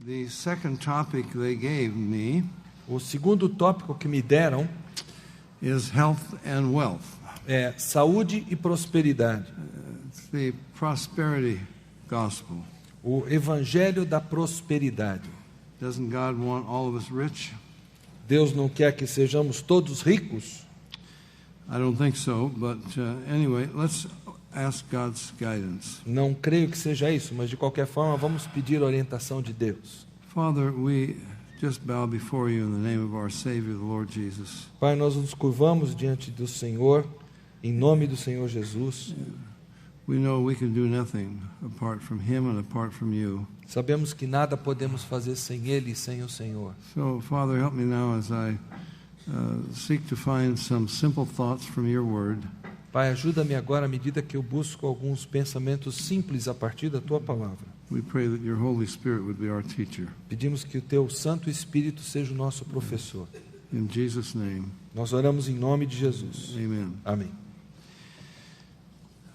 The second topic they gave me O segundo tópico que me deram is health and wealth. é saúde e prosperidade. It's the prosperity gospel. O evangelho da prosperidade. Doesn't God want all of us rich? Deus não quer que sejamos todos ricos? I don't think so, but anyway, let's ask God's guidance. Não creio que seja isso, mas de qualquer forma vamos pedir a orientação de Deus. Father, we just bow before you in the name of our Savior, the Lord Jesus. Pai, nós nos curvamos diante do Senhor, em nome do Senhor Jesus. We know we can do nothing apart from Him and apart from you. Sabemos que nada podemos fazer sem Ele e sem o Senhor. So, Father, help me now as I seek to find some simple thoughts from your word. Pai, ajuda-me agora à medida que eu busco alguns pensamentos simples a partir da Tua palavra. We pray that your Holy Spirit would be our teacher. Pedimos que o Teu Santo Espírito seja o nosso professor. In Jesus' name, Nós oramos em nome de Jesus. amen. Amém.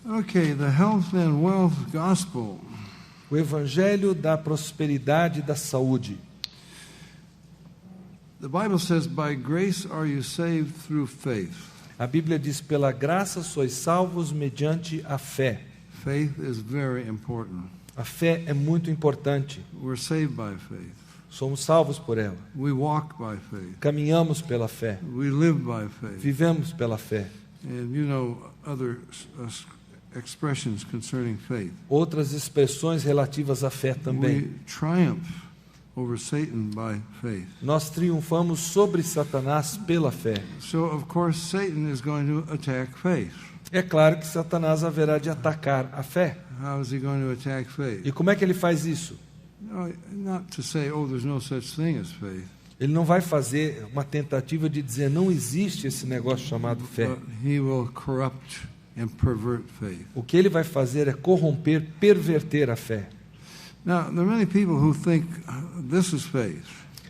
Okay, the health and wealth gospel. O evangelho da prosperidade e da saúde. The Bible says, by grace are you saved through faith. A Bíblia diz, pela graça sois salvos mediante a fé. Faith is very important. A fé é muito importante. We're saved by faith. Somos salvos por ela. We walk by faith. Caminhamos pela fé. We live by faith. Vivemos pela fé. And you know other expressions concerning faith. Outras expressões relativas à fé também. We triumph over Satan by faith. Nós triunfamos sobre Satanás pela fé. So, of course, Satan is going to attack faith. É claro que Satanás haverá de atacar a fé. How is he going to attack faith? E como é que ele faz isso? No, not to say, oh, there's no such thing as faith. Ele não vai fazer uma tentativa de dizer não existe esse negócio chamado fé. But he will corrupt and pervert faith. O que ele vai fazer é corromper, perverter a fé. Now, there are many people who think this is faith.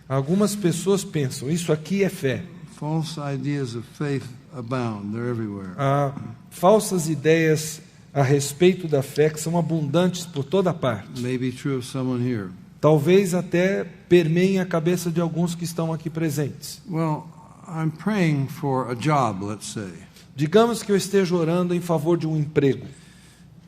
Algumas pessoas pensam, isso aqui é fé. False ideas of faith abound. They're everywhere. Há falsas ideias a respeito da fé que são abundantes por toda parte. Maybe true of someone here. Talvez até permeiem a cabeça de alguns que estão aqui presentes. Well, I'm praying for a job, let's say. Digamos que eu esteja orando em favor de um emprego.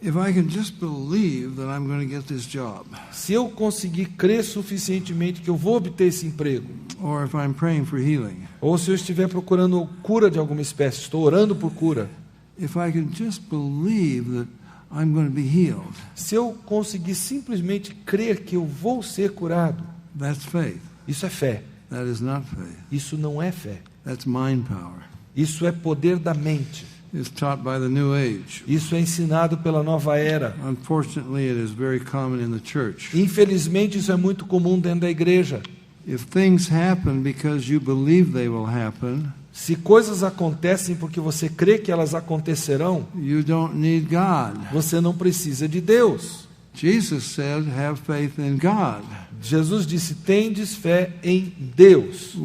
If I can just believe that I'm going to get this job, Se eu conseguir crer suficientemente que eu vou obter esse emprego, or if I'm praying for healing, ou se eu estiver procurando cura de alguma espécie, estou orando por cura, if I can just believe that I'm going to be healed, se eu conseguir simplesmente crer que eu vou ser curado, that's faith. isso é fé. That is not faith. Isso não é fé. That's mind power. Isso é poder da mente. It's taught by the New Age. Isso é ensinado pela nova era. Unfortunately, it is very common in the church. Infelizmente, isso é muito comum dentro da igreja. If things happen because you believe they will happen, Se coisas acontecem porque você crê que elas acontecerão, you don't need God. você não precisa de Deus. Jesus said, have faith in God. Jesus disse, tendes fé em Deus.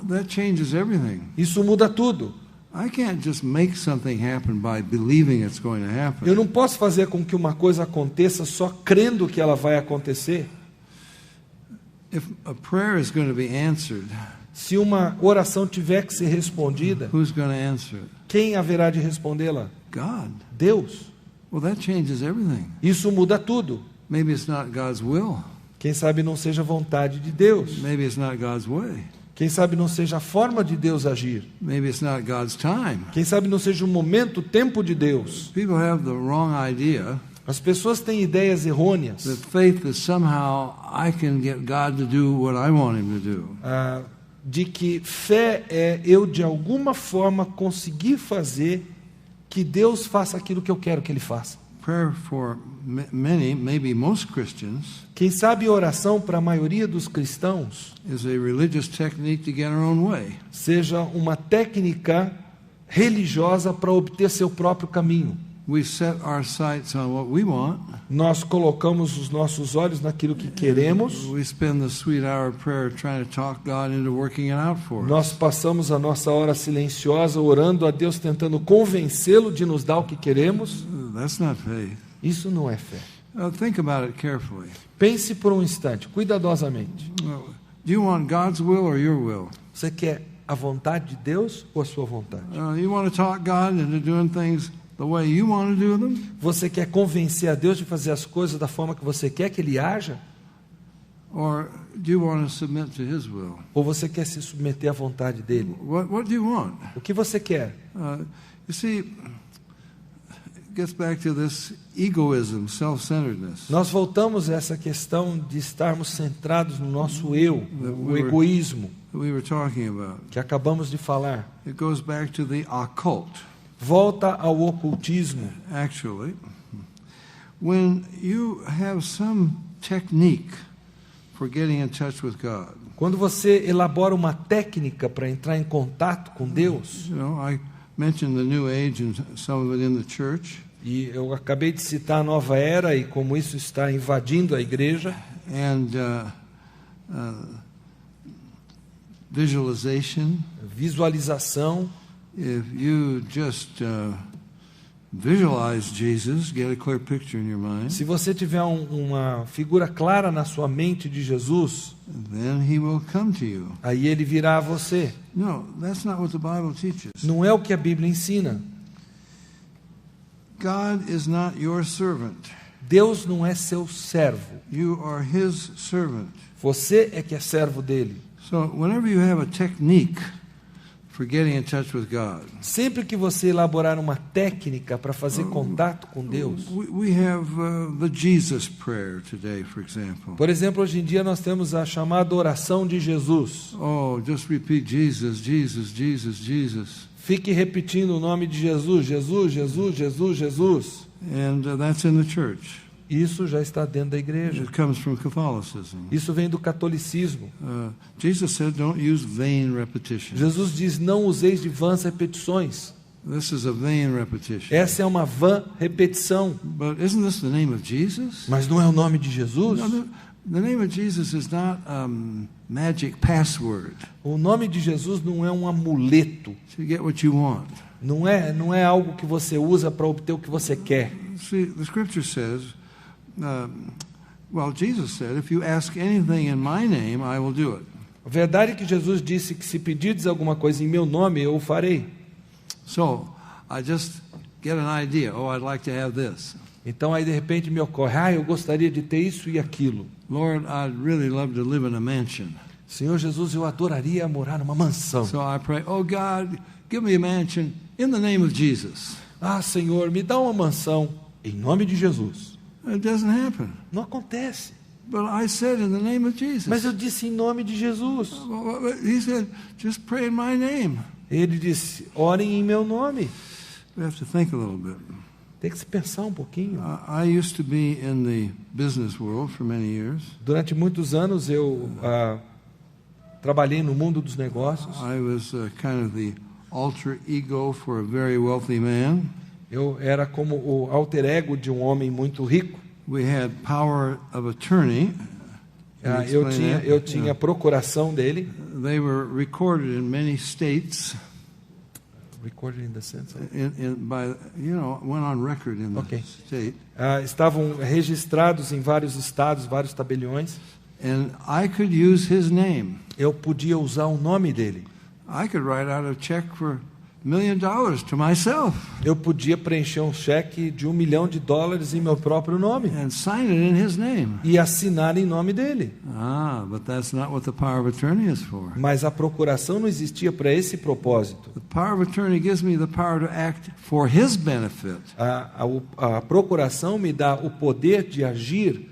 That changes everything. Isso muda tudo. I can't just make something happen by believing it's going to happen. Eu não posso fazer com que uma coisa aconteça só crendo que ela vai acontecer. If a prayer is going to be answered, Se uma oração tiver que ser respondida, who's going to answer it? quem haverá de respondê-la? God. Deus. Well, that changes everything. Isso muda tudo. Maybe it's not God's will. Quem sabe não seja a vontade de Deus. Maybe it's not God's way. Quem sabe não seja a forma de Deus agir. Maybe it's not God's time. Quem sabe não seja o momento, o tempo de Deus. People have the wrong idea As pessoas têm ideias errôneas that faith is somehow I can get God to do what I want Him to do. De que fé é eu, de alguma forma, conseguir fazer que Deus faça aquilo que eu quero que Ele faça. Prayer for many, maybe most Christians, Quem sabe oração para a maioria dos cristãos is a religious technique to get our own way. seja uma técnica religiosa para obter seu próprio caminho. We set our sights on what we want. Nós colocamos os nossos olhos naquilo que queremos. We spend the sweet hour of prayer trying to talk God into working it out for us. Nós passamos a nossa hora silenciosa orando a Deus, tentando convencê-lo de nos dar o que queremos. That's not faith. Isso não é fé. Think about it carefully. Pense por um instante, cuidadosamente. Do you want God's will or your will? Você quer a vontade de Deus ou a sua vontade? You want to talk God into doing things the way you want to do them? Você quer convencer a Deus de fazer as coisas da forma que você quer que Ele haja? Or do you want to submit to His will? Ou você quer se submeter à vontade dEle? What do you want? O que você quer? You see, it gets back to this egoism, self-centeredness. Nós voltamos a essa questão de estarmos centrados no nosso eu, o egoísmo That we were talking about. que acabamos de falar. It goes back to the occult. Volta ao ocultismo. Actually, when you have some technique for getting in touch with God. Quando você elabora uma técnica para entrar em contato com Deus, You know, I mentioned the New Age and some of it in the church. e eu acabei de citar a nova era e como isso está invadindo a igreja, And visualization. visualização. If you just visualize Jesus, get a clear picture in your mind, Se você tiver uma figura clara na sua mente de Jesus, then He will come to you. aí Ele virá a você. No, that's not what the Bible teaches. Não é o que a Bíblia ensina. God is not your servant. Deus não é seu servo. You are His servant. Você é que é servo dele. So whenever you have a technique for getting in touch with God, Sempre que você elaborar uma técnica para fazer contato com Deus, we have the Jesus prayer today, for example. por exemplo, hoje em dia nós temos a chamada oração de Jesus. Oh, just repeat Jesus, Jesus, Jesus, Jesus. Fique repetindo o nome de Jesus, Jesus, Jesus, Jesus, Jesus. And that's in the church. Isso já está dentro da igreja. It comes from Catholicism. Isso vem do catolicismo. Jesus said, don't use vain repetition. Jesus diz, não useis de vãs repetições. This is a vain repetition. Essa é uma vã repetição. But isn't this the name of Jesus? Mas não é o nome de Jesus? No, the name of Jesus is not magic password O nome de Jesus não é um amuleto. to get what you want. Não é algo que você usa para obter o que você quer. See, the scripture says, Jesus said, if you ask anything in my name, I will do it. A verdade é que Jesus disse que se pedirdes alguma coisa em meu nome, eu o farei. So, I just get an idea. Oh, I'd like to have this. Então aí de repente me ocorre, eu gostaria de ter isso e aquilo. Lord, I'd really love to live in a mansion. Senhor Jesus, eu adoraria morar numa mansão. So I pray, oh God, give me a mansion in the name of Jesus. Senhor, me dá uma mansão em nome de Jesus. It doesn't happen. Não acontece. But I said in the name of Jesus. Mas eu disse em nome de Jesus. He said, just pray in my name. Ele disse, orem em meu nome. We have to think a little bit. Tem que se pensar um pouquinho. I used to be in the business world for many years. Durante muitos anos eu trabalhei no mundo dos negócios. I was kind of the alter ego for a very wealthy man. Eu era como o alter ego de um homem muito rico. We had power of attorney. Eu tinha a procuração dele. They were recorded in many states. Recorded in the sense of... went on record in the Okay. state. Estavam registrados em vários estados, vários tabeliões. And I could use his name. Eu podia usar o nome dele. I could write out a check for $1 million to myself. Eu podia preencher um cheque de $1 milhão em meu próprio nome. And sign it in his name. E assinar em nome dele. But that's not what the power of attorney is for. Mas a procuração não existia para esse propósito. The power of attorney gives me the power to act for his benefit. A procuração me dá o poder de agir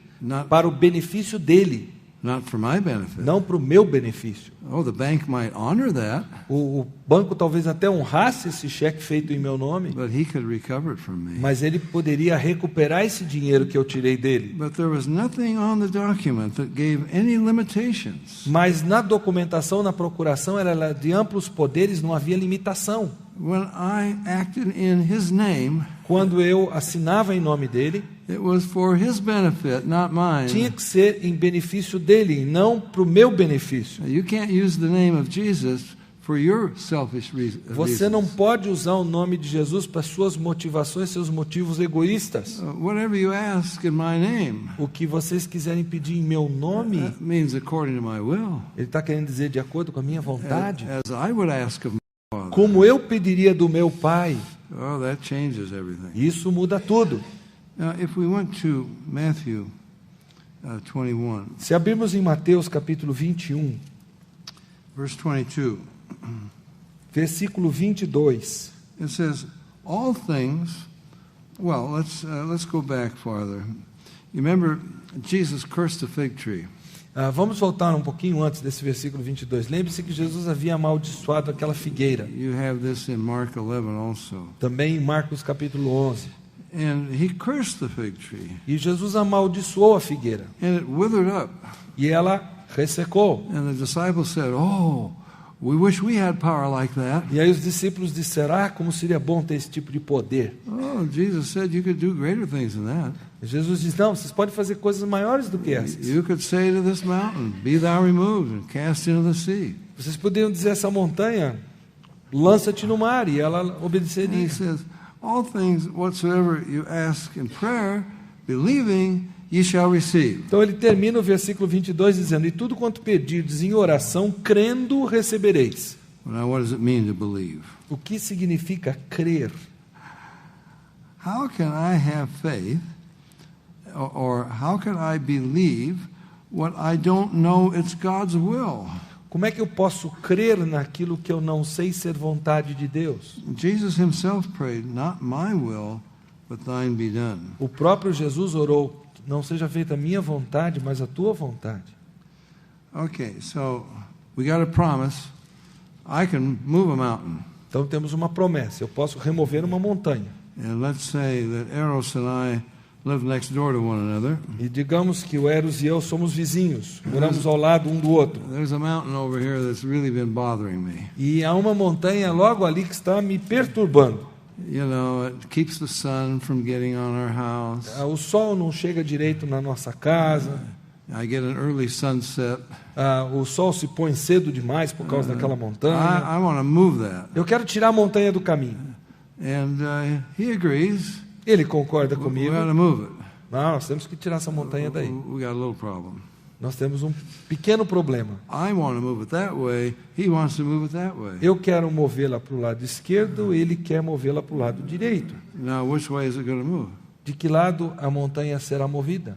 para o benefício dele. Not for my benefit. Não para o meu benefício. Oh, the bank might honor that. O banco talvez até honrasse esse cheque feito em meu nome. But he could recover it from me. Mas ele poderia recuperar esse dinheiro que eu tirei dele. But there was nothing on the document that gave any limitations. Mas na documentação, na procuração, era de amplos poderes, não havia limitação. when I acted in His name, quando eu assinava em nome dele, it was for His benefit, not tinha mine. que ser em benefício dele, e não para o meu benefício. You can't use the name of Jesus for your selfish Você não reasons. pode usar o nome de Jesus para suas motivações, seus motivos egoístas. Whatever you ask in my name, O que vocês quiserem pedir em meu nome, that means according to my will, ele está querendo dizer de acordo com a minha vontade, as I would ask of my Father. como eu pediria do meu Pai. Oh, that changes everything. Isso muda tudo. Now, if we went to Matthew 21, Se abrirmos em Mateus capítulo 21, verse 22, versículo 22, it says, all things, well, let's go back farther. You remember, Jesus cursed the fig tree. vamos voltar um pouquinho antes desse versículo 22. Lembre-se que Jesus havia amaldiçoado aquela figueira. You have this in Mark 11 also. Também em Marcos capítulo 11. And He cursed the fig tree, E Jesus amaldiçoou a figueira. and it withered up. E ela ressecou. And the disciples said, oh, we wish we had power like that. E aí os discípulos disseram, como seria bom ter esse tipo de poder. Oh, Jesus said you could do greater things than that. E Jesus diz, não, vocês podem fazer coisas maiores do que essas. You could say to this mountain, be thou removed and cast into the sea. Vocês poderiam dizer a essa montanha, lança-te no mar, e ela And He obedeceria. says, all things whatsoever you ask in prayer, believing, ye shall receive. Então ele termina o versículo 22 dizendo, e tudo quanto pedirdes em oração, crendo, recebereis. Now, what does it mean to believe? O que significa crer? How can I have faith, or how can I believe what I don't know it's God's will? Como é que eu posso crer naquilo que eu não sei ser vontade de Deus? Jesus Himself prayed, not my will, but thine be done. O próprio Jesus orou, não seja feita a minha vontade, mas a tua vontade. Okay, so we got a promise. I can move a mountain. Então temos uma promessa, eu posso remover uma montanha. And let's say that Eros and I live next door to one another. E digamos que o Eros e eu somos vizinhos, moramos ao lado um do outro. There's a mountain over here that's really been bothering me. E há uma montanha logo ali que está me perturbando. You know, it keeps the sun from getting on our house. O sol não chega direito na nossa casa, I get an early sunset. o sol se põe cedo demais por causa daquela montanha. I want to move that. Eu quero tirar a montanha do caminho. And he agrees. Ele concorda We comigo. got to move it. Não, nós temos que tirar essa montanha daí. We got a little problem. Nós temos um pequeno problema. I want to move it that way. He wants to move it that way. Eu quero movê-la para o lado esquerdo, ele quer movê-la para o lado direito. Now, which way is it going to move? De que lado a montanha será movida?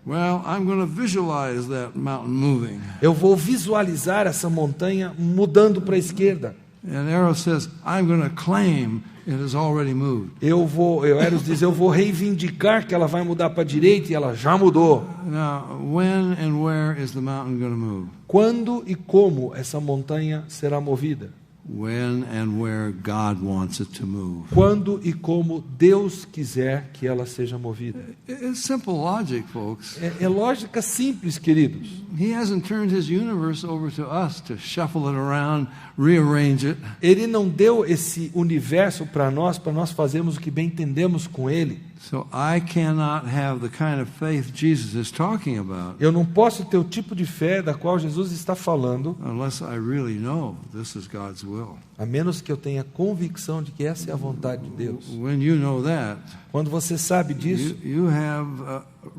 Well, I'm going to visualize that mountain moving. Eu vou visualizar essa montanha mudando para a esquerda. And Eros says, I'm going to claim it has already moved. Eros diz, eu vou reivindicar que ela vai mudar para a direita e ela já mudou. Now, when and where is the mountain going to move? Quando e como essa montanha será movida? When and where God wants it to move. Quando e como Deus quiser que ela seja movida. It's simple logic, folks. É lógica simples, queridos. He hasn't turned his universe over to us to shuffle it around, rearrange it. Ele não deu esse universo para nós fazermos o que bem entendemos com ele. So I cannot have the kind of faith Jesus is talking about Eu não posso ter o tipo de fé da qual Jesus está falando, unless I really know this is God's will. a menos que eu tenha convicção de que essa é a vontade de Deus. When you know that, Quando você sabe disso, you have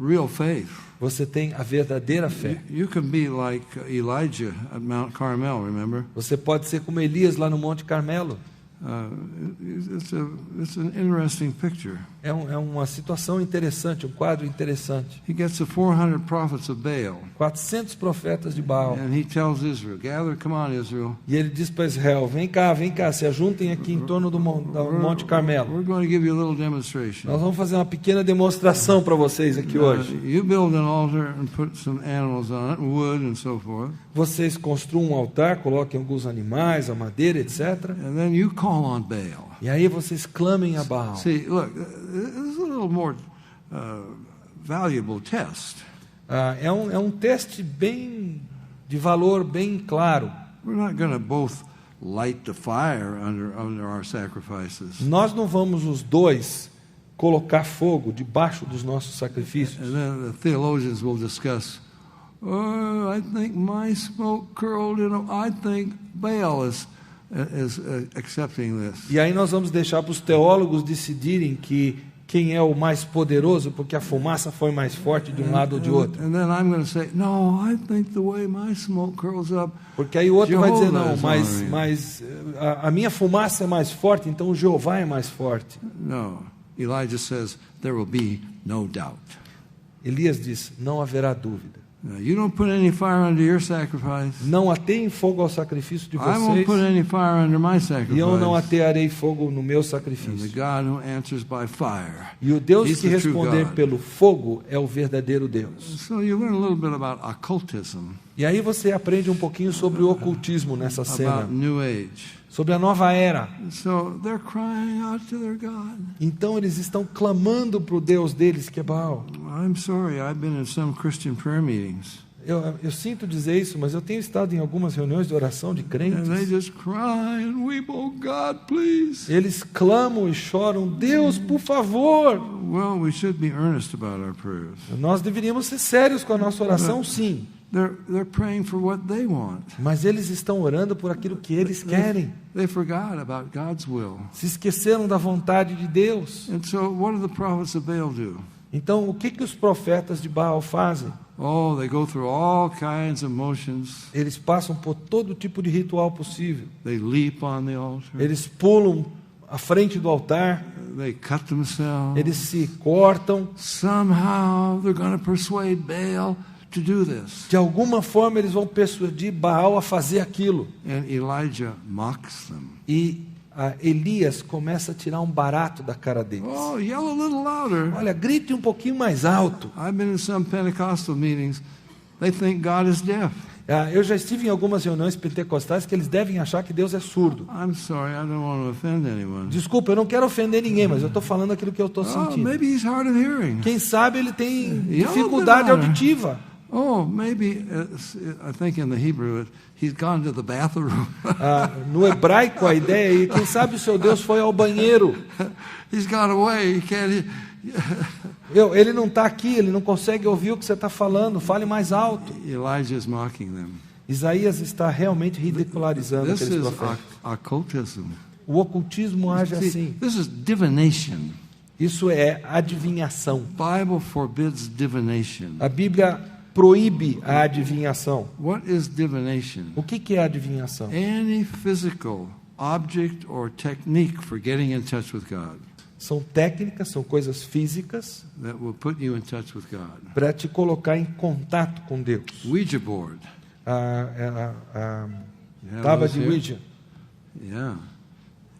real faith. você tem a verdadeira fé. You can be like Elijah at Mount Carmel, remember? Você pode ser como Elias lá no Monte Carmelo. It's an interesting picture. É uma situação interessante, um quadro interessante. He gets the 400 prophets of Baal, 400 profetas de Baal. and he tells Israel, gather, come on, Israel. E ele diz para Israel, vem cá, se ajuntem aqui em torno do Monte Carmelo. We're going to give you a little demonstration. Nós vamos fazer uma pequena demonstração para vocês aqui hoje. You build an altar and put some animals on it, wood and so forth, Vocês construam um altar, coloquem alguns animais, a madeira, etc. and then you call on Baal. E aí vocês clamem a Baal. See, look, this is a little more valuable test. É um teste bem de valor bem claro. We're not going to both light the fire under our sacrifices. Nós não vamos os dois colocar fogo debaixo dos nossos sacrifícios. And then the theologians will discuss, oh, I think my smoke curled, I think Baal is accepting this. E aí nós vamos deixar para os teólogos decidirem quem é o mais poderoso, porque a fumaça foi mais forte de um lado ou de outro. And then I'm going to say, no, I think the way my smoke curls up. Porque aí o outro vai dizer, não, Jehovah is mas a minha fumaça é mais forte, então o Jeová é mais forte. No. Elijah says, there will be no doubt. Elias diz, não haverá dúvida. Now, you don't put any fire under your sacrifice. Não ateiem fogo ao sacrifício de I won't vocês, put any fire under my e eu não sacrifice. atearei fogo no meu And the sacrifício. God who answers by fire. E o Deus He's que the true responder God. pelo fogo é o verdadeiro Deus. So you learn a little bit about occultism, E aí você aprende um pouquinho sobre o ocultismo nessa cena, about New Age. sobre a nova era. So they're crying out to their God. Então eles estão clamando para o Deus deles, que é Baal. I'm sorry, I've been in some Christian prayer meetings. Eu sinto dizer isso, mas eu tenho estado em algumas reuniões de oração de And they crentes. just cry and weep, oh God, please. Eles clamam e choram, Deus, por favor. Well, we should be earnest about our prayers. Nós deveríamos ser sérios com a nossa oração, sim. They're praying for what they want. Mas eles estão orando por aquilo que eles querem. They forgot about God's will. Se esqueceram da vontade de Deus. And so what do the prophets of Baal do? Então, o que os profetas de Baal fazem? Oh, they go through all kinds of motions. Eles passam por todo tipo de ritual possível. They leap on the altar. Eles pulam à frente do altar. They cut themselves. Eles se cortam. Somehow they're going to persuade Baal to do this. De alguma forma, eles vão persuadir Baal a fazer aquilo. And Elijah mocks them. E Elias começa a tirar um barato da cara deles. Oh, yell a little louder. Olha, grite um pouquinho mais alto. I've been in some Pentecostal meetings. They think God is deaf. Eu já estive em algumas reuniões pentecostais que eles devem achar que Deus é surdo. I'm sorry, I don't want to offend anyone. Desculpa, eu não quero ofender ninguém, mas eu estou falando aquilo que eu estou Oh, sentindo. maybe he's hard of hearing. Quem sabe ele tem Yeah, dificuldade but- auditiva. Oh, maybe, I think in the Hebrew, he's gone to the bathroom. No hebraico, a ideia é, quem sabe o seu Deus foi ao banheiro. He's gone away. He can't. Ele não está aqui, ele não consegue ouvir o que você está falando. Fale mais alto. Elijah is mocking them. Isaías está realmente ridicularizando This aqueles is profetas. occultism. O ocultismo age See, assim. this is divination. Isso é adivinhação. Bible forbids divination. A Bíblia proíbe a adivinhação. What is divination? O que é adivinhação? Any physical object or technique for getting in touch with God São técnicas, são coisas físicas that will put you in touch with God. para te colocar em contato com Deus. Ouija board. A You have tábua those de here? Ouija Yeah,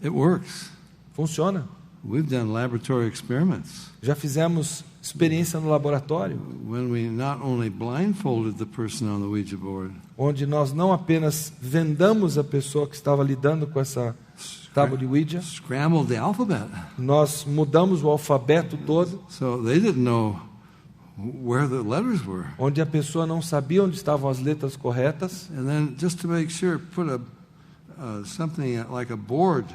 it works. funciona. We've done laboratory experiments Já fizemos experiência no laboratório, when we not only blindfolded the person on the Ouija board, onde nós não apenas vendamos a pessoa que estava lidando com essa tábua de Ouija, scrambled the alphabet, nós mudamos o alfabeto todo, so they didn't know where the letters were. onde a pessoa não sabia onde estavam as letras corretas. And then, just to make sure, put something like a board.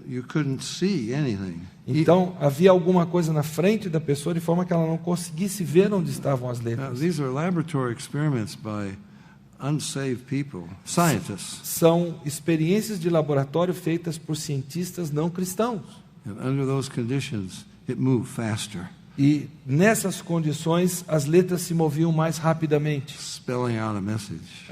You couldn't see anything. Então, havia alguma coisa na frente da pessoa de forma que ela não conseguisse ver onde estavam as Now, letras. these are laboratory experiments by unsaved people, scientists. São experiências de laboratório feitas por cientistas não cristãos. And under those conditions, it moved faster, E nessas condições, as letras se moviam mais rapidamente, spelling out a message.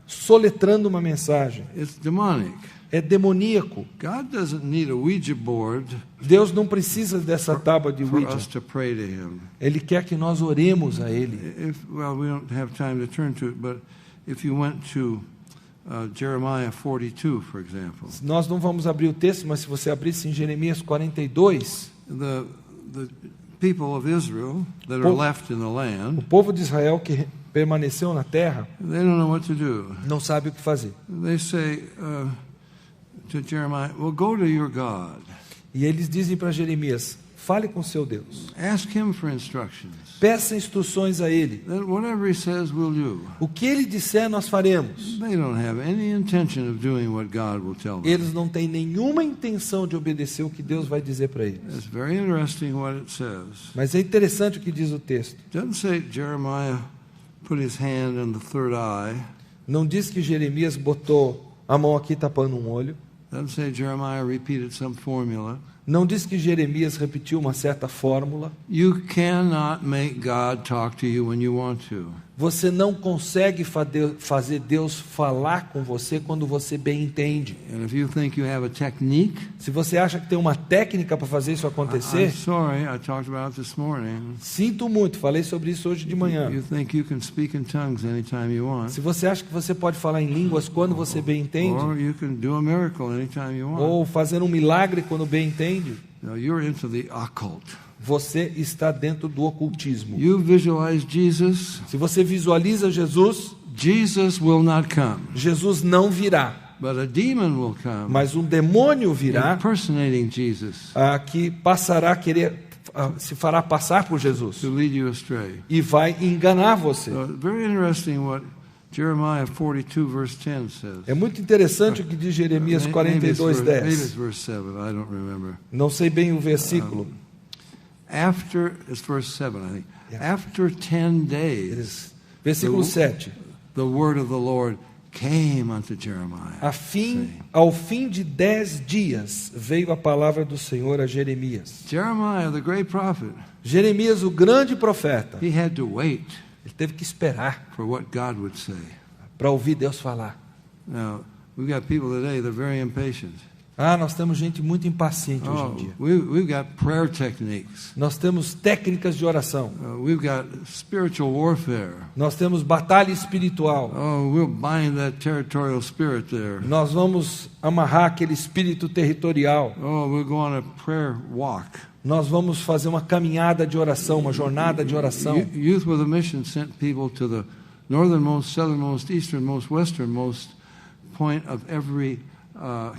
soletrando uma mensagem. It's demonic. É demoníaco. God doesn't need a Ouija board Deus não precisa dessa tábua de for Ouija. us to pray to Him. Ele quer que nós oremos a Ele. Well, we don't have time to turn to it, but if you went to Jeremiah 42, for example, Nós não vamos abrir o texto, mas se você abrisse em Jeremias 42, the people of Israel that are Po- left in the o land, povo de Israel que permaneceu na terra they don't know what to do. não sabe o que fazer. They say to Jeremiah, well, go to your God. E eles dizem para Jeremias: Fale com seu Deus. Ask Him for instructions. Peça instruções a Ele. Then whatever He says, we'll do. O que Ele disser, nós faremos. They don't have any intention of doing what God will tell them. Eles não têm nenhuma intenção de obedecer o que Deus vai dizer para eles. It's very interesting what it says. Mas é interessante o que diz o texto. It doesn't say Jeremiah put his hand in the third eye. Não diz que Jeremias botou a mão aqui tapando um olho. It doesn't say Jeremiah repeated some formula. Não diz que Jeremias repetiu uma certa fórmula. You cannot make God talk to you when you want to. Você não consegue fazer Deus falar com você quando você bem entende. And if you think you have a technique, Se você acha que tem uma técnica para fazer isso I'm acontecer, sorry, I talked about it this morning. sinto muito, falei sobre isso hoje de manhã. You think you can speak in tongues anytime you want, Se você acha que você pode falar em línguas quando você bem entende, or you can do a miracle anytime you want. ou fazer um milagre quando bem entende, No, you're into the occult. você está dentro do ocultismo. You visualize Jesus, Se você visualiza Jesus, Jesus will not come, Jesus não virá, but a demon will come, mas um demônio virá impersonating Jesus que passará a querer, se fará passar por Jesus to lead you astray. e vai enganar você. So, very interesting what Jeremiah 42 verse 10 says. É muito interessante o que diz Jeremias Maybe it's 42:10. verse 7, I don't remember. Não sei bem o versículo. It's verse 7, I think. After 10 days, Versículo 7. the word of the Lord came unto Jeremiah. Ao fim de 10 dias veio a palavra do Senhor a Jeremias. Jeremiah, the great prophet, Jeremias, o grande profeta, he had to wait ele teve que esperar for what God would say. para ouvir Deus falar. Now, we've got people today, they're very impatient. Nós temos gente muito impaciente hoje em dia. We've got prayer techniques. Nós temos técnicas de oração. We've got spiritual warfare. Nós temos batalha espiritual. We'll bind that territorial spirit there. Nós vamos amarrar aquele espírito territorial. We'll go on a prayer walk. Nós vamos fazer uma caminhada de oração, uma jornada de oração. Youth with a Mission sent people to the northernmost, southernmost, easternmost, westernmost point of every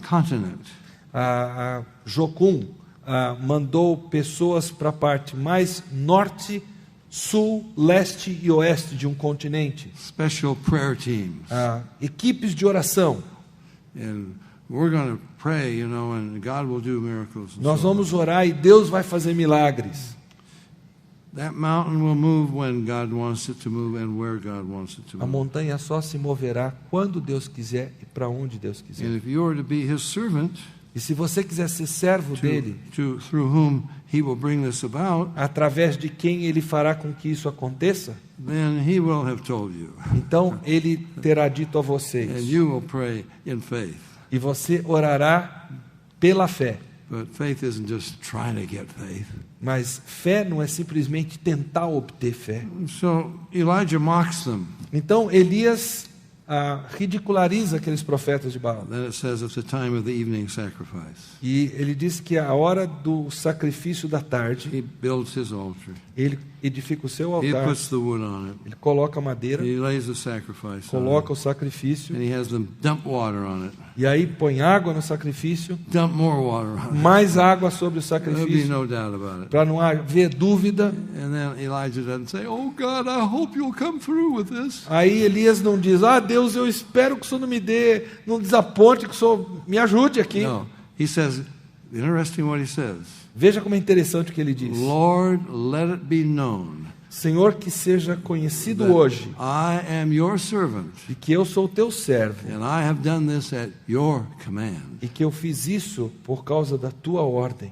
continent. A Jocum mandou pessoas para a parte mais norte, sul, leste e oeste de um continente. Special prayer teams. Equipes de oração. And we're going to pray, and God will do miracles. Nós vamos orar e Deus vai fazer milagres. That mountain will move when God wants it to move and where God wants it to A move. montanha só se moverá quando Deus quiser e para onde Deus quiser. And if you are to be His servant, E se você quiser ser servo dele, through whom He will bring this about, através de quem ele fará com que isso aconteça, then He will have told you. então ele terá dito a And vocês. you will pray in faith. E você orará pela fé. But faith isn't just trying to get faith. Mas fé não é simplesmente tentar obter fé. So Elijah mocks them. Então Elias ridiculariza aqueles profetas de Baal. Then it says it's the time of the evening sacrifice. E ele diz que a hora do sacrifício da tarde, He builds his altar. ele edifica o seu He altar, puts the wood on it. ele coloca a madeira, He lays the sacrifice on coloca o it. sacrifício, And he has them dump water on it. e aí põe água no sacrifício, Dump more water on it. mais água sobre o There'll be sacrifício, no doubt about it. para não haver dúvida. And then Elijah doesn't say, "Oh God, I hope you'll come through with this." Aí Elias não diz, Deus, eu espero que o Senhor não me dê, não desaponte, que o Senhor me ajude aqui. No. He says, interesting what he says. Veja como é interessante o que ele diz. Lord, let it be known Senhor, que seja conhecido that hoje, I am your servant, e que eu sou o teu servo, and I have done this at your command. e que eu fiz isso por causa da tua ordem.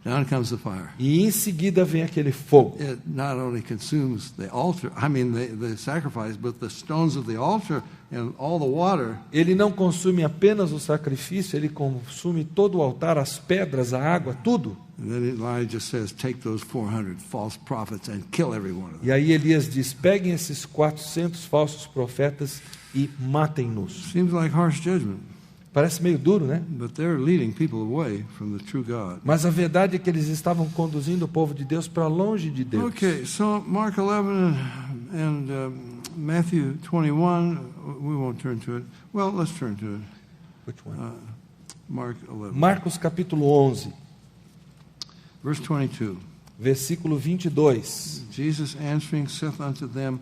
Down comes the fire. E em seguida vem aquele fogo. It not only consumes the altar, the sacrifice, but the stones of the altar and all the water. Ele não consome apenas o sacrifício, ele consome todo o altar, as pedras, a água, tudo. And then Elijah says, take those 400 false prophets and kill every one of them. E aí Elias diz, peguem esses 400 falsos profetas e matem-nos. Seems like harsh judgment, Parece meio duro, né? but they're leading people away from the true God. Mas a verdade é que eles estavam conduzindo o povo de Deus para longe de Deus. Okay, so Mark 11 and Matthew 21, we won't turn to it. Well, let's turn to it. Which one? Mark 11. Marcos capítulo 11. Verse 22. Versículo 22. Jesus answering saith unto them,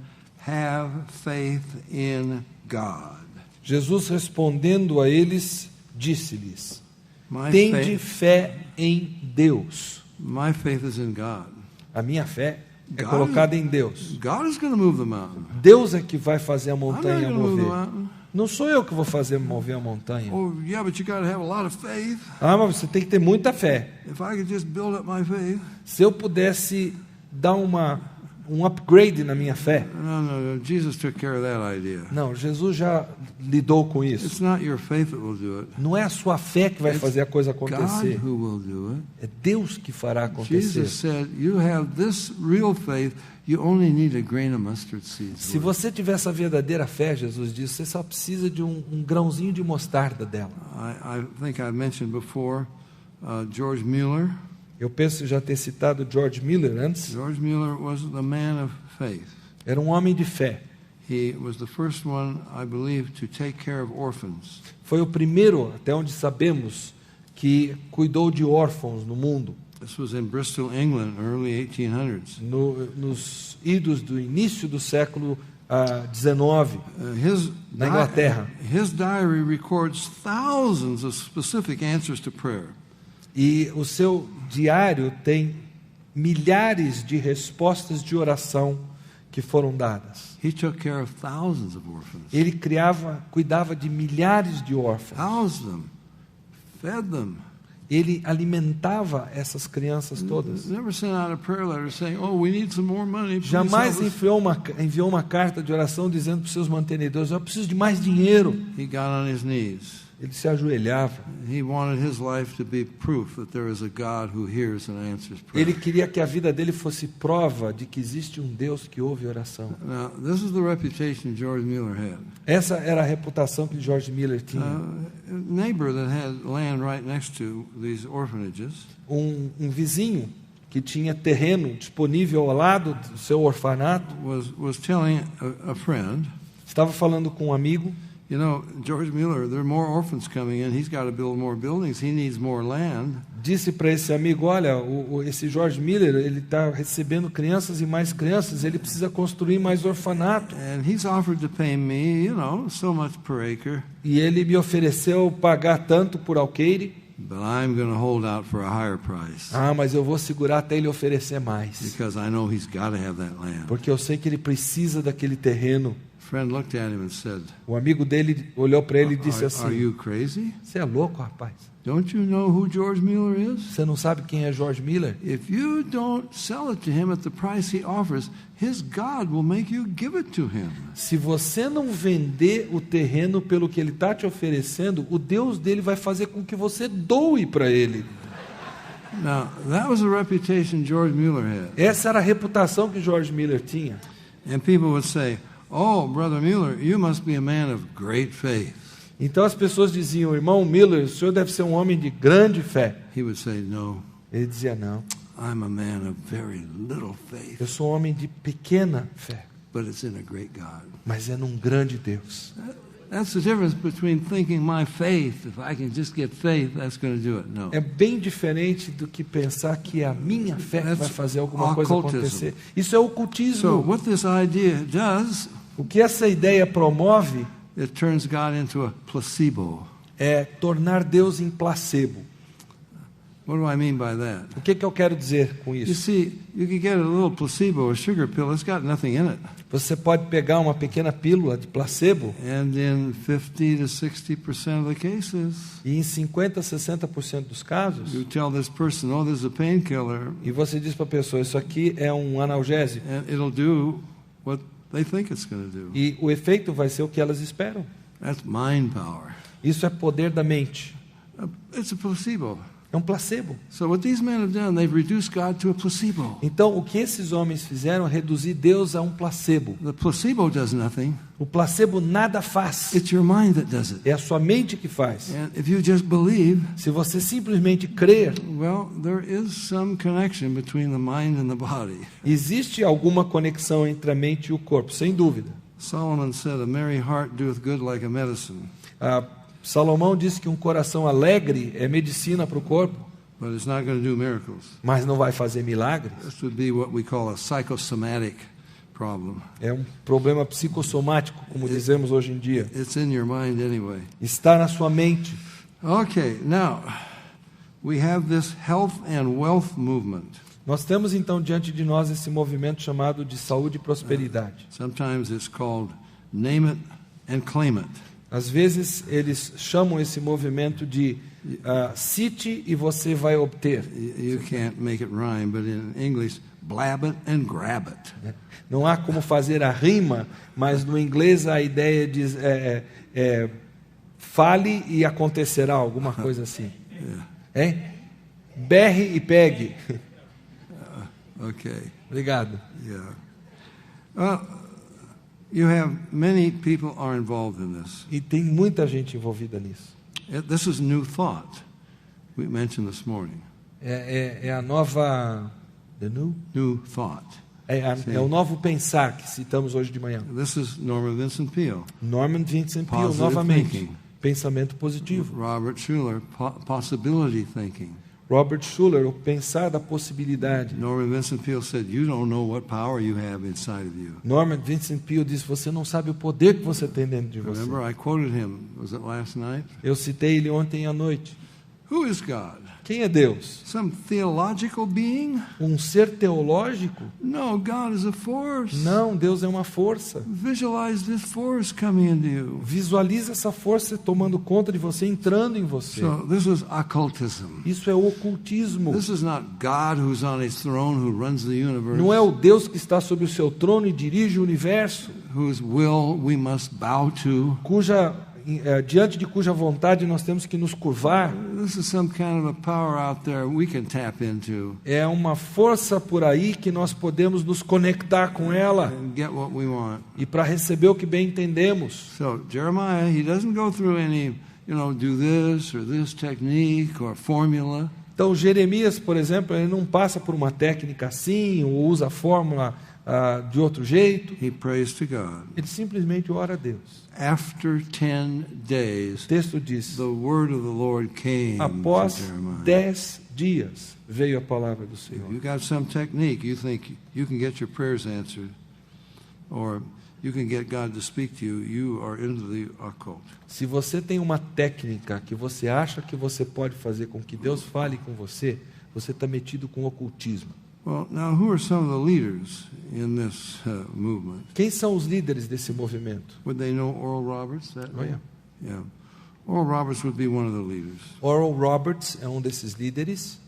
have faith in God. Jesus respondendo a eles, disse-lhes: My tende faith, fé em Deus. my faith is in God. A minha fé é God colocada em Deus. God is going to move the mountain. Deus é que vai fazer a I'm not montanha going to move the mover. mountain. Não sou eu que vou fazer mover a montanha. Oh, yeah, but you got to have a lot of faith. Ah, mas você tem que ter muita fé. If I could just build up my faith. Se eu pudesse dar um upgrade na minha fé. No. Jesus took care of that idea. Não, Jesus já lidou com isso. It's not your faith that will do it. Não é a sua fé que vai fazer a coisa acontecer. God who will do it. É Deus que fará acontecer. Jesus said, you have this real faith, you only need a grain of mustard seeds. Se você tiver essa verdadeira fé, Jesus disse, você só precisa de um grãozinho de mostarda dela. I think I mentioned before George Mueller. Eu penso já ter citado George Miller antes. George Mueller was the man of faith. Era um homem de fé. He was the first one, I believe, to take care of orphans. Foi o primeiro, até onde sabemos, que cuidou de órfãos no mundo. This was in Bristol, England, early 1800s. Nos idos do início do século XIX, na Inglaterra. His diary records thousands of specific answers to prayer. E o seu diário tem milhares de respostas de oração que foram dadas. He took care of thousands of orphans. Ele cuidava de milhares de órfãos. Housed them, fed them. Ele alimentava essas crianças todas. Never sent out a prayer letter saying, "Oh, we need some more money." Please Jamais help us." enviou uma carta de oração dizendo para os seus mantenedores: eu preciso de mais dinheiro. He got on his knees. Ele se ajoelhava. He wanted his life to be proof that there is a God who hears and answers prayer. Ele queria que a vida dele fosse prova de que existe um Deus que ouve oração. Now, this is the reputation George Mueller had. Essa era a reputação que George Miller tinha. A neighbor that had land right next to these orphanages Um vizinho que tinha terreno disponível ao lado do seu orfanato was telling a friend, estava falando com um amigo. you know, George Mueller, there are more orphans coming in. He's got to build more buildings. He needs more land. Disse para esse amigo: olha, esse George Miller, ele está recebendo crianças e mais crianças, ele precisa construir mais orfanato. And he's offered to pay me, you know, so much per acre. E ele me ofereceu pagar tanto por alqueire. But I'm going to hold out for a higher price Ah, mas eu vou segurar até ele oferecer mais, because I know he's got to have that land. porque eu sei que ele precisa daquele terreno. A friend looked at him and said, O amigo dele olhou para ele e disse are assim: you crazy? você é louco, rapaz? Don't you know who George Mueller is? Você não sabe quem é George Miller? If you don't sell it to him at the price he offers, his God will make you give it to him. Se você não vender o terreno pelo que ele está te oferecendo, o Deus dele vai fazer com que você doe para ele. Now, that was the reputation George Mueller had. Essa era a reputação que George Miller tinha. And people would say, "Oh, Brother Mueller, you must be a man of great faith." Então as pessoas diziam: irmão Miller, o senhor deve ser um homem de grande fé. He would say, "No, Ele dizia: não, I'm a man of very little faith, eu sou um homem de pequena fé, but it's in a great God." mas é num grande Deus. That's the difference between thinking my faith, if I can just get faith, that's going to do it. No. É bem diferente do que pensar que é a minha fé que vai fazer alguma coisa Occultism. acontecer. Isso é So ocultismo. what this idea does, O que essa ideia promove it turns God into a placebo. é tornar Deus em placebo. What do I mean by that? O que eu quero dizer com You isso? see, you can get a little placebo, a sugar pill, it's got nothing in it. Você pode pegar uma pequena pílula de placebo And in 50 to 60% of the cases, e em 50% a 60% dos casos, you tell this person, "Oh, this is a painkiller," e você diz para a pessoa: isso aqui é um analgésico, and it'll do what they think it's going to do. e o efeito vai ser o que elas esperam. That's mind power. Isso é poder da mente. It's a placebo. É um placebo. So what these men have done, they've reduced God to a placebo. Então, o que esses homens fizeram é reduzir Deus a um placebo. The placebo does nothing. O placebo nada faz. It's your mind that does it. É a sua mente que faz. And if you just believe, Se você simplesmente crer, well, there is some connection between the mind and the body. existe alguma conexão entre a mente e o corpo, sem dúvida. Solomon said, "A merry heart doeth good like a medicine, Salomão disse que um coração alegre é medicina para o corpo, but it's not going to do miracles. mas não vai fazer milagres. This would be what we call a psychosomatic problem. É um problema psicossomático, como dizemos hoje em dia. It's in your mind anyway. Está na sua mente. Okay, now we have this health and wealth movement. Nós temos então diante de nós esse movimento chamado de saúde e prosperidade. Sometimes it's called name it and claim it. Às vezes eles chamam esse movimento de cite e você vai obter. You can't make it rhyme, but in English, blab it and grab it. Não há como fazer a rima, mas no inglês a ideia diz fale e acontecerá, alguma coisa assim. Hein? Berre e pegue. Okay. Obrigado. Yeah. You have many people are involved in this. E tem muita gente envolvida nisso. This is new thought we mentioned this morning. É a nova... The new? New thought. É o novo pensar que citamos hoje de manhã. This is Norman Vincent Peale. Norman Vincent Peale, Positive novamente. thinking. Pensamento positivo. Robert Schuller, possibility thinking. Robert Schuller, o pensar da possibilidade. Norman Vincent Peale said, "You don't know what power you have inside of you." Norman Vincent Peale disse, você não sabe o poder que você tem dentro de você. Remember, I quoted him. Was it last night? Eu citei ele ontem à noite. Who is God? Quem é Deus? Some theological being? Um ser teológico? No, God is a force. Não, Deus é uma força. Visualize this force coming into you. Visualiza essa força tomando conta de você, entrando em você. So this is occultism. Isso é ocultismo. This is not God who's on his throne who runs the universe. Não é o Deus que está sobre o seu trono e dirige o universo, Whose will we must bow to. diante de cuja vontade nós temos que nos curvar. This is some kind of a power out there we can tap into É uma força por aí que nós podemos nos conectar com ela and get what we want. e para receber o que bem entendemos. So Jeremiah, he doesn't go through any, do this or this technique or formula. Então Jeremias, por exemplo, ele não passa por uma técnica assim ou usa a fórmula de outro jeito. He prays to God. Ele simplesmente ora a Deus. After 10 O days, texto diz, the word of the Lord came após to Jeremiah. 10 dias veio a palavra do Senhor. You got some technique, you think you can get your prayers answered, or you can get God to speak to you, you are into the occult. Se você tem uma técnica que você acha que você pode fazer com que Deus fale com você, você está metido com ocultismo. Well, now who are some of the leaders in this movement? Quem são os líderes desse movimento? Would they know Oral Roberts? That Oh, name? yeah. Yeah. Oral Roberts would be one of the leaders. Oral Roberts é um desses líderes.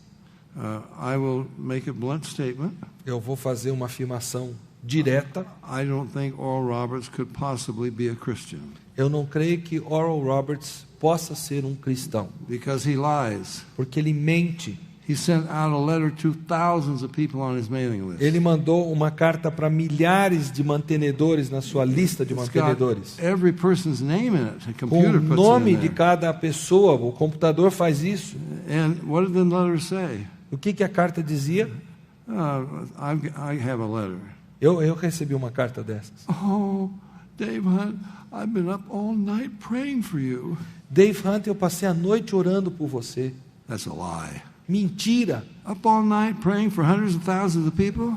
I will make a blunt statement. Eu vou fazer uma afirmação direta. I don't think Oral Roberts could possibly be a Christian Eu não creio que Oral Roberts possa ser um cristão, because he lies. porque ele mente. He sent out a letter to thousands of people on his mailing list. Ele mandou uma carta para milhares de mantenedores na sua lista de It's got mantenedores. every person's name in it. A Com computer o puts nome it in de there. cada pessoa, o computador faz isso. And what did the letter say? O que a carta dizia? I have a letter. Eu recebi uma carta dessas. Oh, Dave Hunt, I've been up all night praying for you. Dave Hunt, eu passei a noite orando por você. That's a lie. Mentira! Up all night praying for hundreds of thousands of people?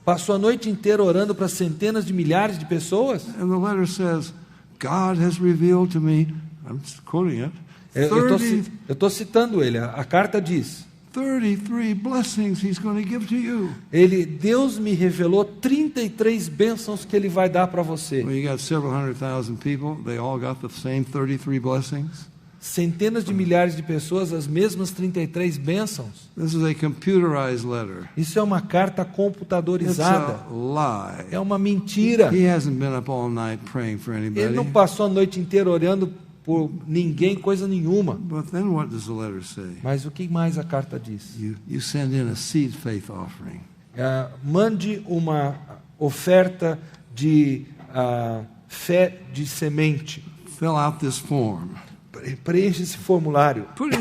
Passou a noite inteira orando para centenas de milhares de pessoas? And the letter says, God has revealed to me, I'm quoting it, Eu estou citando ele. A carta diz: 33 blessings he's going to give to you. Deus me revelou 33 bênçãos que Ele vai dar para você. Well, you got several 100,000 people, they all got the same 33 blessings. Centenas de milhares de pessoas, as mesmas 33 bênçãos. This is a computerized letter. Isso é uma carta It's computadorizada. a lie. É uma mentira. He hasn't been up all night praying for Ele anybody. não passou a noite inteira orando por ninguém, coisa nenhuma. But then what does the letter say? Mas o que mais a carta diz? You send in a seed faith offering. Mande uma oferta de fé de semente. Fill out this form. Preencha esse formulário. Put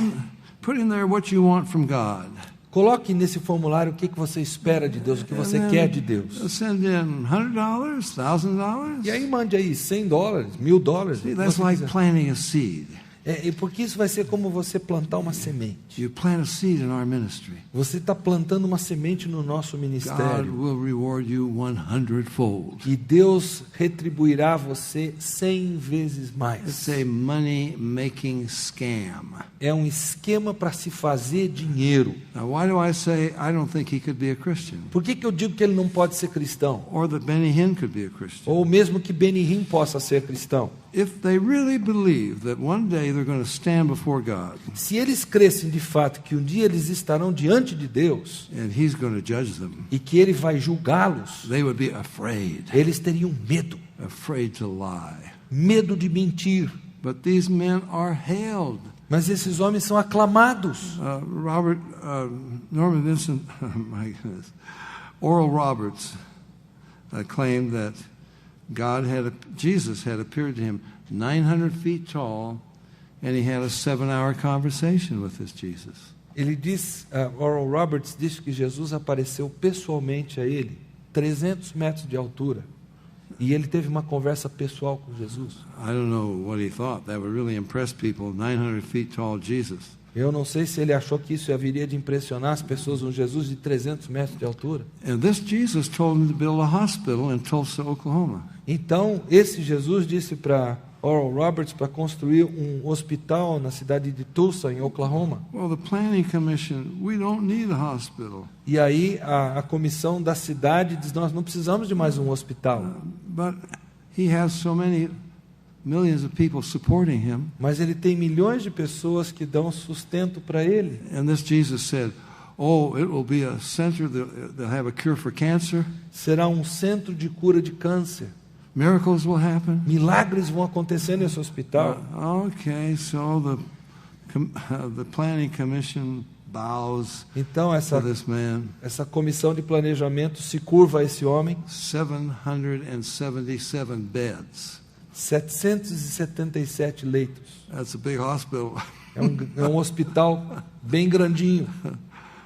in there what you want from God. Coloque nesse formulário o que você espera de Deus, o que você quer de Deus. Send in $100, $1,000. E aí mande aí $100, $1.000. See, that's like planting a seed. Porque isso vai ser como você plantar uma semente. You plant a seed in our ministry. Você está plantando uma semente no nosso God ministério. will reward you 100-fold. E Deus retribuirá você 100 vezes mais. It's a money-making scam. É um esquema para se fazer dinheiro. Now, why do I say I don't think he could be a Christian? Por que eu digo que ele não pode ser cristão? Or that Benny Hinn could be a Christian? Ou mesmo que Benny Hinn possa ser cristão? If they really believe that one day they're going to stand before God Se eles crescem de fato que um dia eles estarão diante de Deus and he's going to judge them, e que ele vai julgá-los, they would be afraid, eles teriam medo, afraid to lie. medo de mentir. But these men are hailed. Mas esses homens são aclamados. Norman Vincent, my goodness, Oral Roberts claimed that Jesus had appeared to him 900 feet tall, and he had a 7-hour conversation with this Jesus. Ele diz, Oral Roberts diz que Jesus apareceu pessoalmente a ele, 300 metros de altura, e ele teve uma conversa pessoal com Jesus. I don't know what he thought. That would really impress people, 900 feet tall Jesus. Eu não sei se ele achou que isso haveria de impressionar as pessoas, um Jesus de 300 metros de altura. And this Jesus told him to build a hospital in Tulsa, Oklahoma. Então, esse Jesus disse para Oral Roberts para construir um hospital na cidade de Tulsa, em Oklahoma. Well, the planning commission, we don't need a hospital. E aí a comissão da cidade diz, nós não precisamos de mais um hospital. But he has so many millions of people supporting him. Mas ele tem milhões de pessoas que dão sustento para ele. And this Jesus said, oh, it will be a center, they'll have a cure for cancer. Será um centro de cura de câncer. Miracles will happen. Milagres vão acontecer nesse hospital. Okay, so the planning commission bows Então to this man. essa comissão de planejamento se curva a esse homem. 777 beds. 777 leitos. That's a big hospital. É um hospital bem grandinho.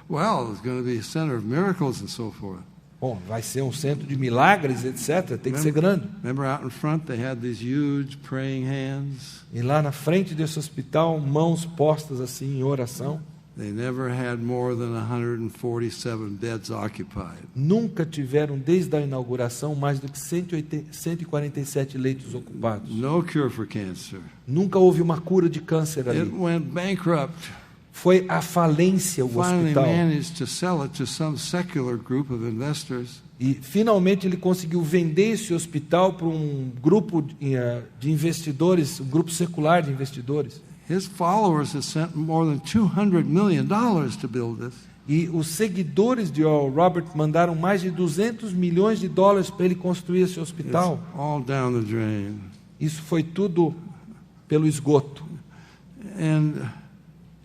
Well, it's going to be a center of miracles and so forth. Bom, vai ser um centro de milagres, etc. Tem que ser grande. Remember out in front they had these huge praying hands? E lá na frente desse hospital, mãos postas assim em oração. They never had more than 147 beds occupied. Nunca tiveram, desde a inauguração, mais do que 147 leitos ocupados. No cure for cancer. Nunca houve uma cura de câncer ali. It went bankrupt. Foi a falência o Finally hospital. managed to sell it to some secular group of investors. E finalmente ele conseguiu vender esse hospital para um grupo de investidores, um grupo secular de investidores. His followers had sent more than $200 million to build this. E os seguidores de Oral Roberts mandaram mais de 200 milhões de dólares para ele construir esse hospital. It's all down the drain. Isso foi tudo pelo esgoto. And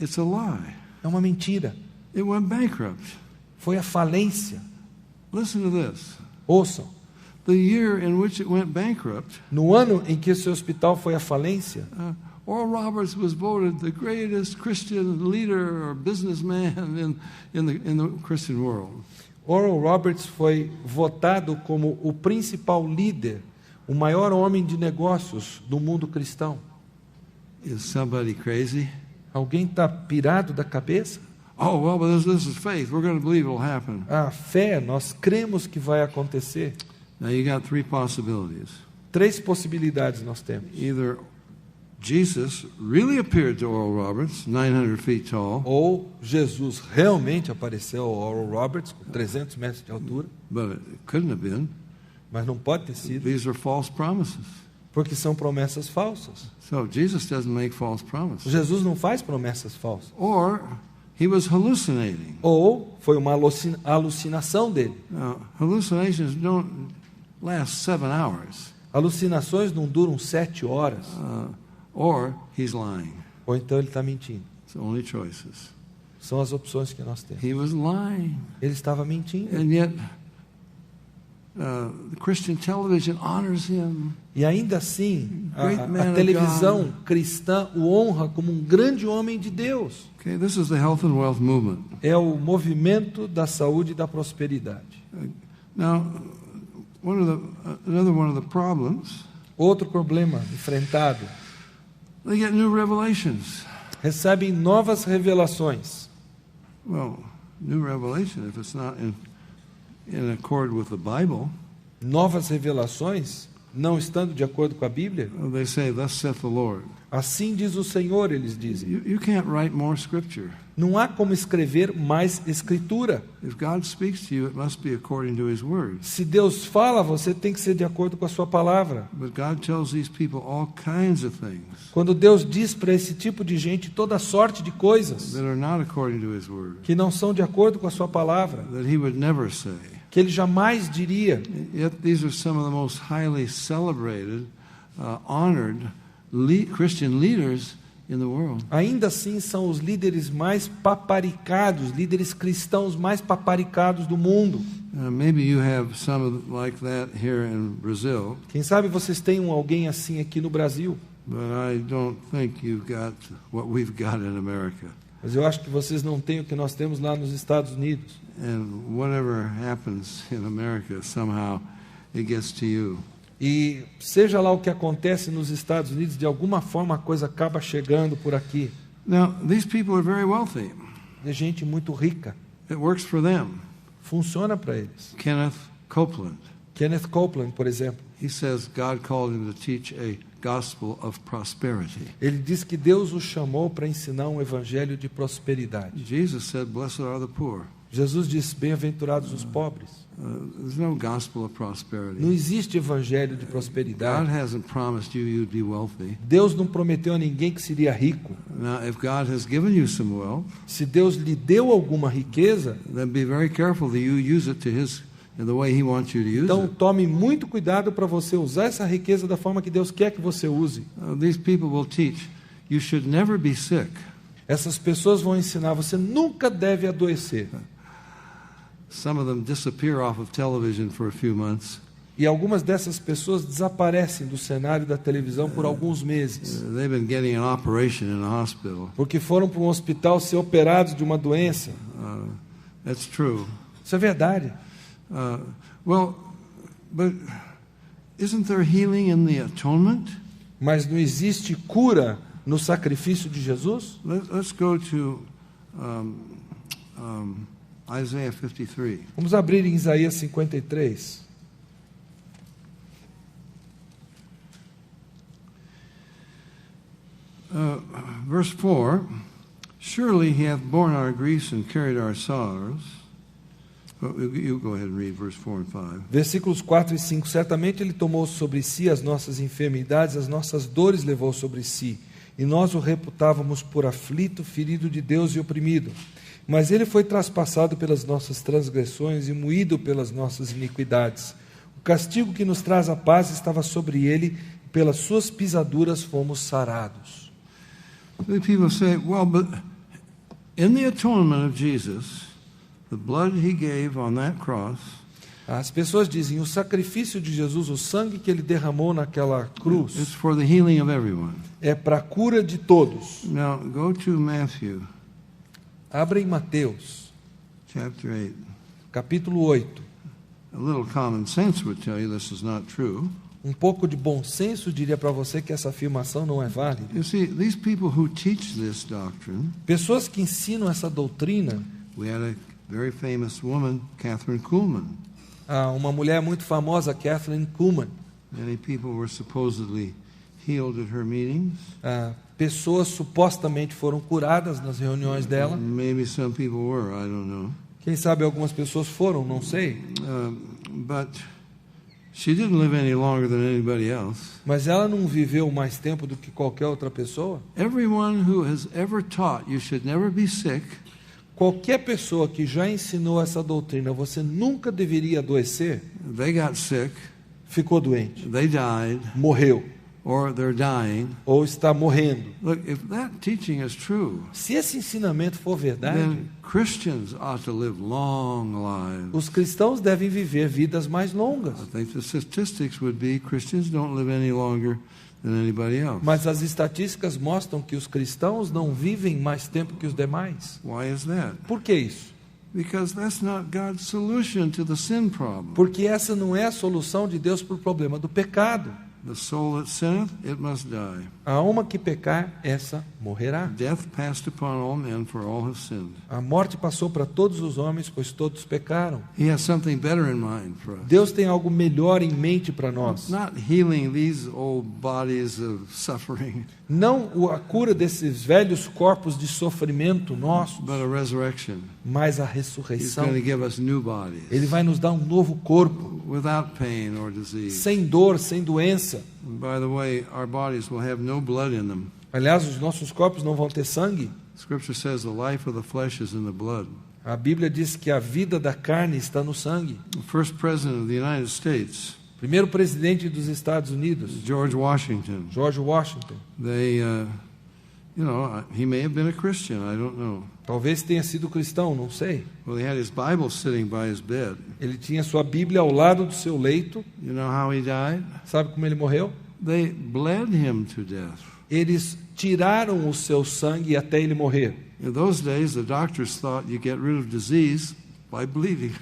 it's a lie. É uma mentira. It went bankrupt. Foi a falência. Listen to this. Ouçam. The year in which it went bankrupt, No ano em que esse hospital foi à falência, Oral Roberts was voted the greatest Christian leader or businessman in the Christian world. Oral Roberts foi votado como o principal líder, o maior homem de negócios do mundo cristão. Is somebody crazy? Alguém está pirado da cabeça? Oh, well, but this is faith. We're going to believe it'll happen. A fé, nós cremos que vai acontecer. Now you got 3 possibilities. 3 possibilidades nós temos. Either Jesus really appeared to Oral Roberts, 900 feet tall, Ou Jesus realmente apareceu ao Oral Roberts, com 300 metros de altura, but it couldn't have been. mas não pode ter sido, These are false promises. porque são promessas falsas. So Jesus doesn't make false promises. Jesus não faz promessas falsas. Or he was hallucinating. Ou foi uma alucinação dele. Now, hallucinations don't last 7 hours. Alucinações não duram 7 horas. Or he's lying. Ou então ele está mentindo. It's the only choices. São as opções que nós temos. He was lying. Ele estava mentindo. And yet, the Christian television honors him. E ainda assim, Great man a of televisão God. cristã o honra como um grande homem de Deus. Okay, this is the health and wealth movement. É o movimento da saúde e da prosperidade. Now, another one of the problems Outro problema enfrentado They get new revelations. recebem novas revelações. Well, new revelation, if it's not in accord with the Bible, Novas revelações, não estando de acordo com a Bíblia? they say, thus saith the Lord. Assim diz o Senhor, eles dizem. You can't write more scripture. Não há como escrever mais escritura. If God speaks to you, it must be according to His Word. Se Deus fala, você tem que ser de acordo com a sua palavra. But God tells these people all kinds of things Quando Deus diz para esse tipo de gente toda sorte de coisas that are not according to His Word, que não são de acordo com a sua palavra, that He would never say. que ele jamais diria. Yet these are some of the most highly celebrated, honored Christian leaders in the world. Ainda assim são os líderes mais paparicados, líderes cristãos mais paparicados do mundo. Maybe you have some like that here in Brazil, Quem sabe vocês tenham alguém assim aqui no Brasil, but I don't think you've got what we've got in America. mas eu acho que vocês não têm o que nós temos lá nos Estados Unidos. And whatever happens in America, somehow it gets to you. E seja lá o que acontece nos Estados Unidos, de alguma forma a coisa acaba chegando por aqui. Now, these people are very wealthy. É gente muito rica. It works for them. Funciona para eles. Kenneth Copeland, Kenneth Copeland, por exemplo, he says God called him to teach a gospel of prosperity. ele diz que Deus o chamou para ensinar um evangelho de prosperidade. Jesus said, blessed are the poor. Jesus disse, bem-aventurados os pobres. There's no gospel of Não prosperity. existe evangelho de God prosperidade. hasn't promised you you'd be wealthy. Deus não prometeu a ninguém que seria rico. Now, if God has given you some wealth, Se Deus lhe deu alguma riqueza, then be very careful that you use it to in the way He wants you to use então it. tome muito cuidado para você usar essa riqueza da forma que Deus quer que você use. These people will teach you should never be sick. Essas pessoas vão ensinar, você nunca deve adoecer. Some of them disappear off of television for a few months. E algumas dessas pessoas desaparecem do cenário da televisão por alguns meses, They've been getting an operation in a hospital. porque foram para um hospital ser operados de uma doença. That's true. Isso é verdade. Well, but isn't there healing in the atonement? Mas não existe cura no sacrifício de Jesus? Let's go to Isaiah 53. Vamos abrir em Isaías 53. Verse 4, surely He hath borne our griefs and carried our sorrows. You go ahead and read verse 4 and 5. Versículos 4 e 5. Certamente Ele tomou sobre si as nossas enfermidades, as nossas dores levou sobre si. E nós o reputávamos por aflito, ferido de Deus e oprimido. Mas Ele foi traspassado pelas nossas transgressões e moído pelas nossas iniquidades. O castigo que nos traz a paz estava sobre Ele, e pelas suas pisaduras fomos sarados. The people say, well, but in the atonement of Jesus, the blood He gave on that cross, As pessoas dizem, o sacrifício de Jesus, o sangue que Ele derramou naquela is cruz, for the healing of everyone. é para a cura de todos. Now, go to Matthew Abra em Mateus, chapter 8. capítulo 8. A little common sense would tell you this is not true. Um pouco de bom senso diria para você que essa afirmação não é válida. You see, these people who teach this doctrine, Pessoas que ensinam essa doutrina, we had a very famous woman, Catherine Kuhlman. uma mulher muito famosa, Catherine Kuhlman, Many people were supposedly healed at her meetings. pessoas supostamente foram curadas nas reuniões dela. Maybe some people were, I don't know. Quem sabe algumas pessoas foram, não sei. But she didn't live any longer than anybody else. Mas ela não viveu mais tempo do que qualquer outra pessoa. Everyone who has ever taught you should never be sick, Qualquer pessoa que já ensinou essa doutrina, você nunca deveria adoecer, they got sick, ficou doente, they died, morreu, or they're dying. ou está morrendo. Look, if that teaching is true, Se esse ensinamento for verdade, then Christians ought to live long lives. os cristãos devem viver vidas mais longas. I think the statistics would be Christians don't live any longer than anybody else. Mas as estatísticas mostram que os cristãos não vivem mais tempo que os demais. Why is that? Por que isso? Because that's not God's solution to the sin problem. Porque essa não é a solução de Deus para o problema do pecado. The soul that sinneth, it must die. A alma que pecar, essa morrerá. Death passed upon all men, for all have sinned. A morte passou para todos os homens, pois todos pecaram. He has something better in mind for us. Deus tem algo melhor em mente para nós. Not healing these old bodies of suffering, Não a cura desses velhos corpos de sofrimento nossos, but a resurrection. mas a He's ressurreição. going to give us new bodies, Ele vai nos dar um novo corpo, without pain or disease. sem dor, sem doença. By the way, our bodies will have no blood in them. Aliás, os nossos corpos não vão ter sangue. Scripture says the life of the flesh is in the blood. A Bíblia diz que a vida da carne está no sangue. The first president of the United States, Primeiro presidente dos Estados Unidos, George Washington, George Washington. they, he may have been a Christian, I don't know. Talvez tenha sido cristão, não sei. Well, he had his Bible sitting by his bed. Ele tinha sua Bíblia ao lado do seu leito. You know how he died? Sabe como ele morreu? They bled him to death. Eles tiraram o seu sangue até ele morrer. In those days, the doctors thought you get rid of disease by bleeding.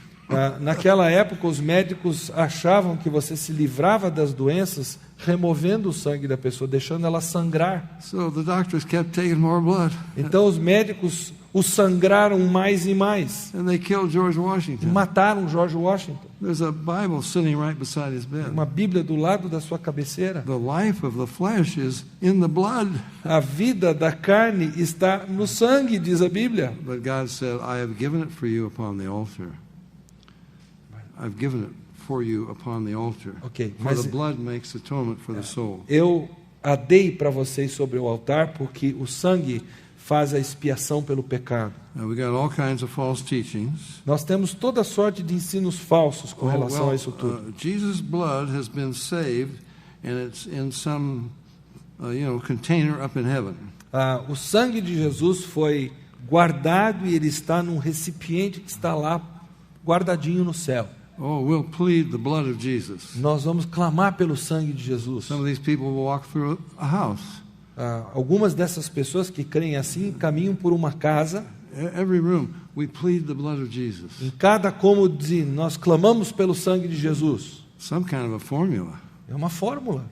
Naquela época, os médicos achavam que você se livrava das doenças removendo o sangue da pessoa, deixando ela sangrar. So the doctors kept taking more blood. Então os médicos o sangraram mais e mais. And they killed George Washington. Mataram George Washington. There's a Bible sitting right beside his bed. Uma Bíblia do lado da sua cabeceira. The life of the flesh is in the blood. A vida da carne está no sangue, diz a Bíblia. But God said, I have given it for you upon the altar. I've given it for you upon the altar. Ok, For mas the blood makes atonement for the soul. eu a dei para vocês sobre o altar porque o sangue faz a expiação pelo pecado. Now, we got all kinds of false teachings. Nós temos toda sorte de ensinos falsos com relação a isso tudo. Jesus' blood has been saved, and it's in some, container up in heaven. O sangue de Jesus foi guardado e ele está num recipiente que está lá guardadinho no céu. Oh, we'll plead the blood of Jesus. Nós vamos clamar pelo sangue de Jesus. Some of these people will walk through a house. Algumas dessas pessoas que creem assim caminham por uma casa. Every room, we plead the blood of Jesus. Em cada cômodo nós clamamos pelo sangue de Jesus. Some kind of a formula. É uma fórmula.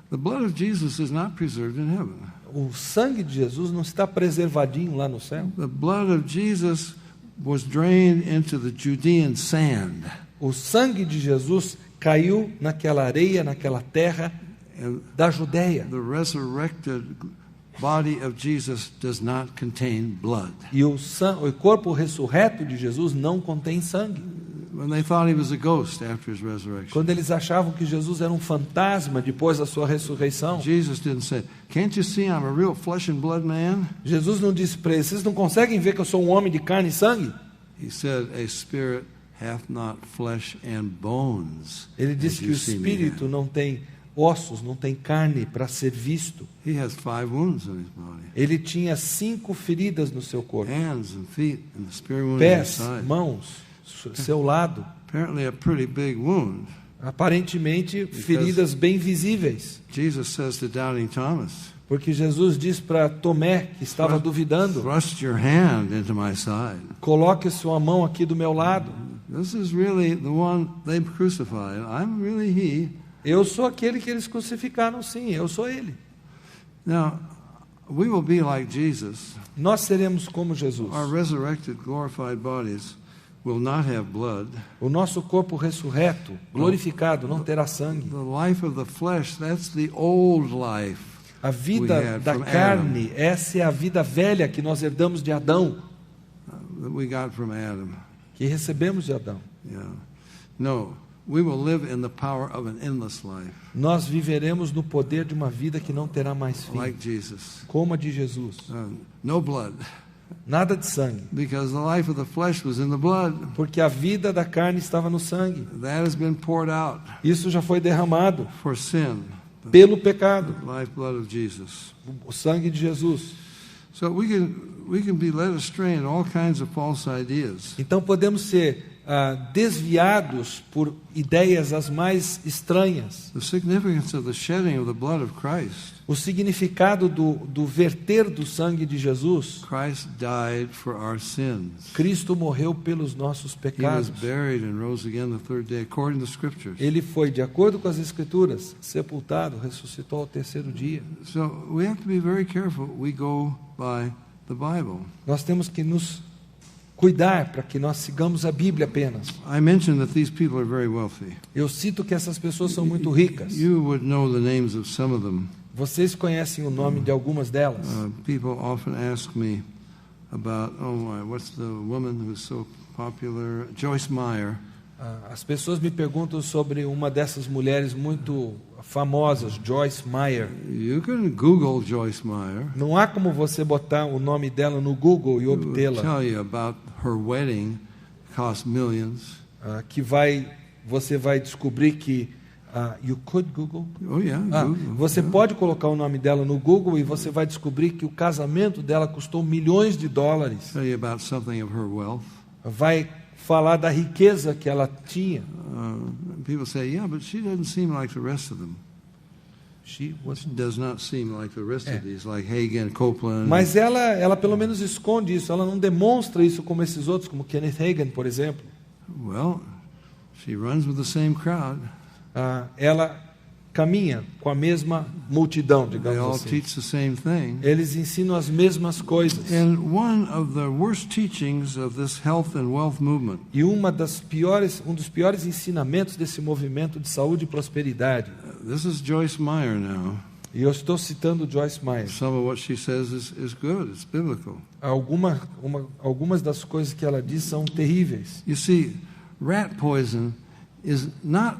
The blood of Jesus is not preserved in heaven. O sangue de Jesus não está preservadinho lá no céu. The blood of Jesus was drained into the Judean sand. O sangue de Jesus caiu naquela areia, naquela terra da Judeia. The resurrected body of Jesus does not contain blood. E o corpo ressurreto de Jesus não contém sangue. When they thought he was a ghost after his resurrection, Quando eles achavam que Jesus era um fantasma depois da sua ressurreição, Jesus didn't say, "Can't you see I'm a real flesh and blood man?" Jesus não disse para eles: vocês não conseguem ver que eu sou um homem de carne e sangue? He said, "A spirit hath not flesh and bones." Ele as disse que you o see me espírito have." não tem ossos, não tem carne para ser visto. He has 5 wounds in his body. Ele tinha 5 feridas no seu corpo: Hands and feet and the spear wound in his pés, side. mãos, seu lado. Apparently a pretty big wound. Aparentemente feridas bem visíveis. Jesus says to doubting Thomas, Porque Jesus diz para Tomé, que estava duvidando: "Thrust your hand into my side." coloque sua mão aqui do meu lado. This is really the one they crucified. I'm really he. Eu sou aquele que eles crucificaram, sim, eu sou ele. Now, we will be like Jesus. Nós seremos como Jesus. Our resurrected, glorified bodies will not have blood. O nosso corpo ressurreto, glorificado, não terá sangue. The life of the flesh, that's the old life. A vida da carne, essa é a vida velha que nós herdamos de Adão, That we got from Adam. que recebemos de Adão. Yeah. No, we will live in the power of an endless life, Nós viveremos no poder de uma vida que não terá mais fim, like Jesus. como a de Jesus. No blood, Nada de sangue, because the life of the flesh was in the blood. porque a vida da carne estava no sangue. That has been poured out Isso já foi derramado for sin. pelo pecado, Lifeblood of Jesus. o sangue de Jesus. So we can be led astray in all kinds of false ideas. Então podemos ser desviados por ideias as mais estranhas. The significance of the shedding of the blood of Christ. O significado do verter do sangue de Jesus. Christ died for our sins. Cristo morreu pelos nossos He was pecados. buried and rose again the third day, according to the Scriptures. Ele foi, de acordo com as Escrituras, sepultado, ressuscitou ao terceiro dia. So we have to be very careful. We go by the Bible. Nós temos que nos cuidar para que nós sigamos a Bíblia apenas. I mentioned that these people are very wealthy. Eu cito que essas pessoas são muito ricas. You would know the names of some of them. Vocês conhecem o nome de algumas delas? People often ask me about, what's the woman who's so popular? Joyce Meyer. As pessoas me perguntam sobre uma dessas mulheres muito famosas, Joyce Meyer. You can Google Joyce Meyer. Não há como você botar o nome dela no Google e It will obtê-la. tell you about her wedding, cost millions. Você vai descobrir que you could Google. Oh yeah, Google. Você pode colocar o nome dela no Google e você vai descobrir que o casamento dela custou milhões de dólares. Tell you about something of her wealth. Vai falar da riqueza que ela tinha. People say, yeah, but she doesn't seem like the rest of them. She Does not seem like the rest of these, like Hagen, Copeland. Mas ela pelo menos esconde isso, ela não demonstra isso como esses outros, como Kenneth Hagin, por exemplo. Well, she runs with the same crowd. Ela caminha com a mesma multidão, They digamos all assim. teach the same thing. Eles ensinam as mesmas coisas. And one of the worst teachings of this health and wealth movement E um dos piores ensinamentos desse movimento de saúde e prosperidade. this is Joyce Meyer now. E eu estou citando Joyce Meyer. Some of what she says is good, it's biblical. Algumas das coisas que ela diz são terríveis. You see, rat poison is not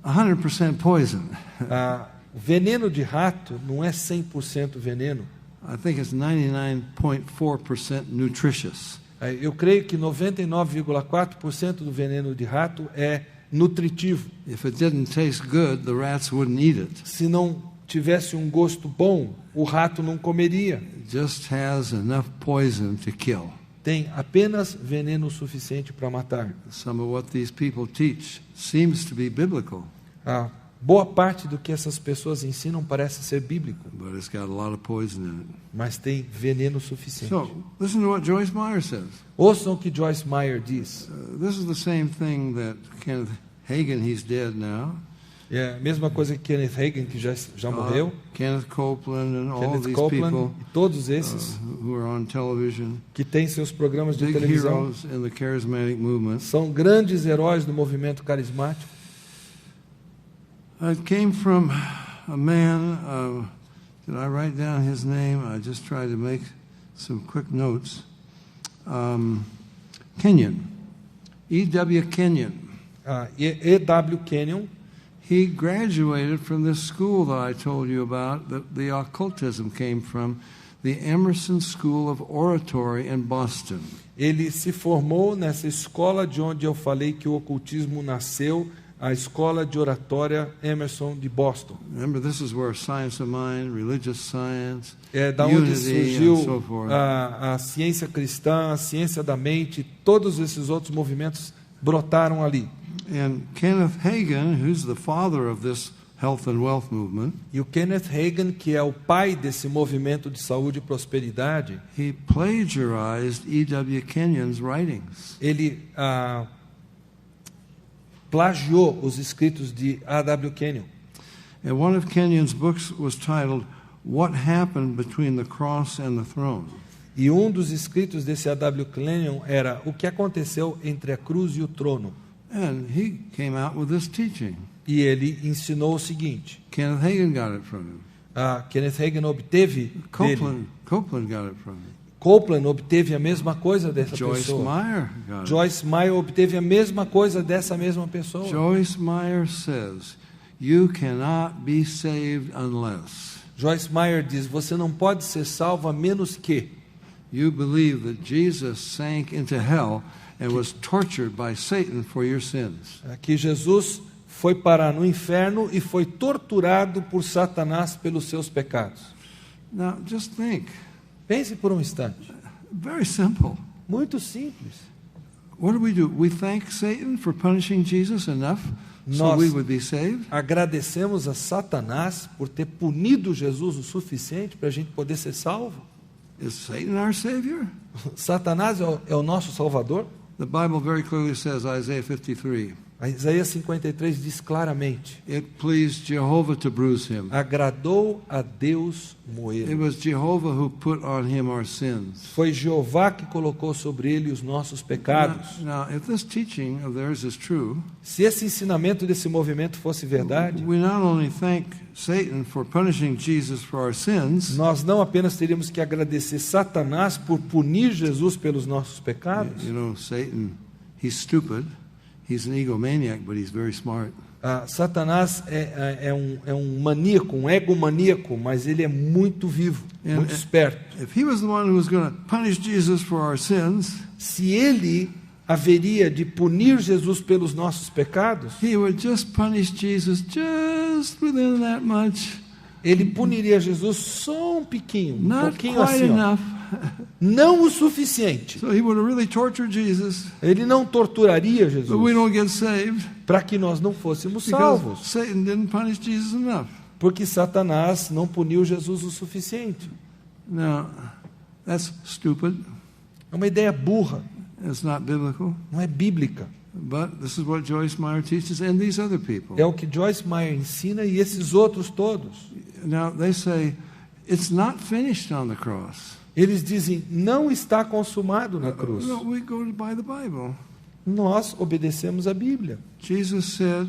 100% poison. O veneno de rato não é 100% veneno. I think it's 99.4% nutritious. Eu creio que 99,4% do veneno de rato é nutritivo. If it didn't taste good, the rats wouldn't eat it. Se não tivesse um gosto bom, o rato não comeria. It just has enough poison to kill. Tem apenas veneno suficiente para matar. Some of what these people teach seems to be biblical, Boa parte do que essas pessoas ensinam parece ser bíblico, but it's got a lot of poison in it. mas tem veneno suficiente. So, listen to what Joyce Meyer says. Ouçam o que Joyce Meyer diz. This is the same thing that Kenneth Hagin, he's dead now. É a mesma coisa que Kenneth Hagin, que já morreu. Kenneth Copeland and all Kenneth these Copeland people e todos esses who are on television, que têm seus programas de big televisão, heroes in the charismatic movement. são grandes heróis do movimento carismático. It came from a man, did I write down his name? I just tried to make some quick notes. Kenyon, E.W. Kenyon. E.W. Kenyon, He graduated from this school that I told you about, that the occultism came from, the Emerson School of Oratory in Boston. ele se formou nessa escola de onde eu falei que o ocultismo nasceu, a Escola de Oratória Emerson de Boston. Remember, this is where science of mind, religious science, É da onde unity, and so surgiu forth. a ciência cristã, a ciência da mente, todos esses outros movimentos brotaram ali. And Kenneth Hagin, who's the father of this health and wealth movement, E o Kenneth Hagin, que é o pai desse movimento de saúde e prosperidade, he plagiarized E.W. Kenyon's writings. ele plagiou os escritos de A.W. Kenyon. And one of Kenyon's books was titled, What Happened Between the Cross and the Throne? E um dos escritos desse A.W. Kenyon era O que aconteceu entre a cruz e o trono. And he came out with this teaching. E ele ensinou o seguinte. Kenneth Hagin got it from him. Kenneth Hagin obteve dele. Copeland got it from him. Copeland obteve a mesma coisa dessa Joyce pessoa. Meyer got it. Joyce Meyer obteve a mesma coisa dessa mesma pessoa. Joyce Meyer says, you cannot be saved unless Joyce Meyer diz, você não pode ser salvo a menos que you believe that Jesus sank into hell and was tortured by Satan for your sins. que Jesus foi parar no inferno e foi torturado por Satanás pelos seus pecados. Now, just think. Pense por um instante. Very simple. Muito simples. what do? We thank Satan for punishing Jesus enough so Nós we would be saved? agradecemos a Satanás por ter punido Jesus o suficiente para a gente poder ser salvo? Is Satan our Savior? Satanás é o nosso Salvador? The Bible very clearly says, Isaiah 53, A Isaías 53 diz claramente: it pleased Jehovah to bruise him. agradou a Deus It moê-lo. was Jehovah who put on him our sins. Foi Jeová que colocou sobre ele os nossos pecados. Now, if this teaching of theirs is true, Se esse ensinamento desse movimento fosse verdade, we not only thank Satan for punishing Jesus for our sins, nós não apenas teríamos que agradecer Satanás por punir Jesus pelos nossos pecados. you know, Satan, he's stupid. He's an egomaniac, but he's very smart. Satanás é um maníaco, um egomaníaco, mas ele é muito vivo, muito esperto. If he was the one who was going to punish Jesus for our sins, Se ele haveria de punir Jesus pelos nossos pecados, he would just punish Jesus just within that much, ele puniria Jesus só um not pouquinho quite assim, ó. enough. Não o suficiente. So he would have really tortured Jesus, Ele não torturaria but we Jesus don't get saved para que nós não fôssemos because salvos, Satan didn't punish Jesus enough. porque Satanás não puniu Jesus o suficiente. Now, that's stupid. É uma ideia burra, It's not biblical. não é bíblica. But this is what Joyce Meyer teaches and these other people. É o que Joyce Meyer ensina e esses outros todos. Now, they say it's not finished on the cross. Eles dizem, não está consumado na cruz. No, we go to buy the Bible. Nós obedecemos a Bíblia. Jesus said,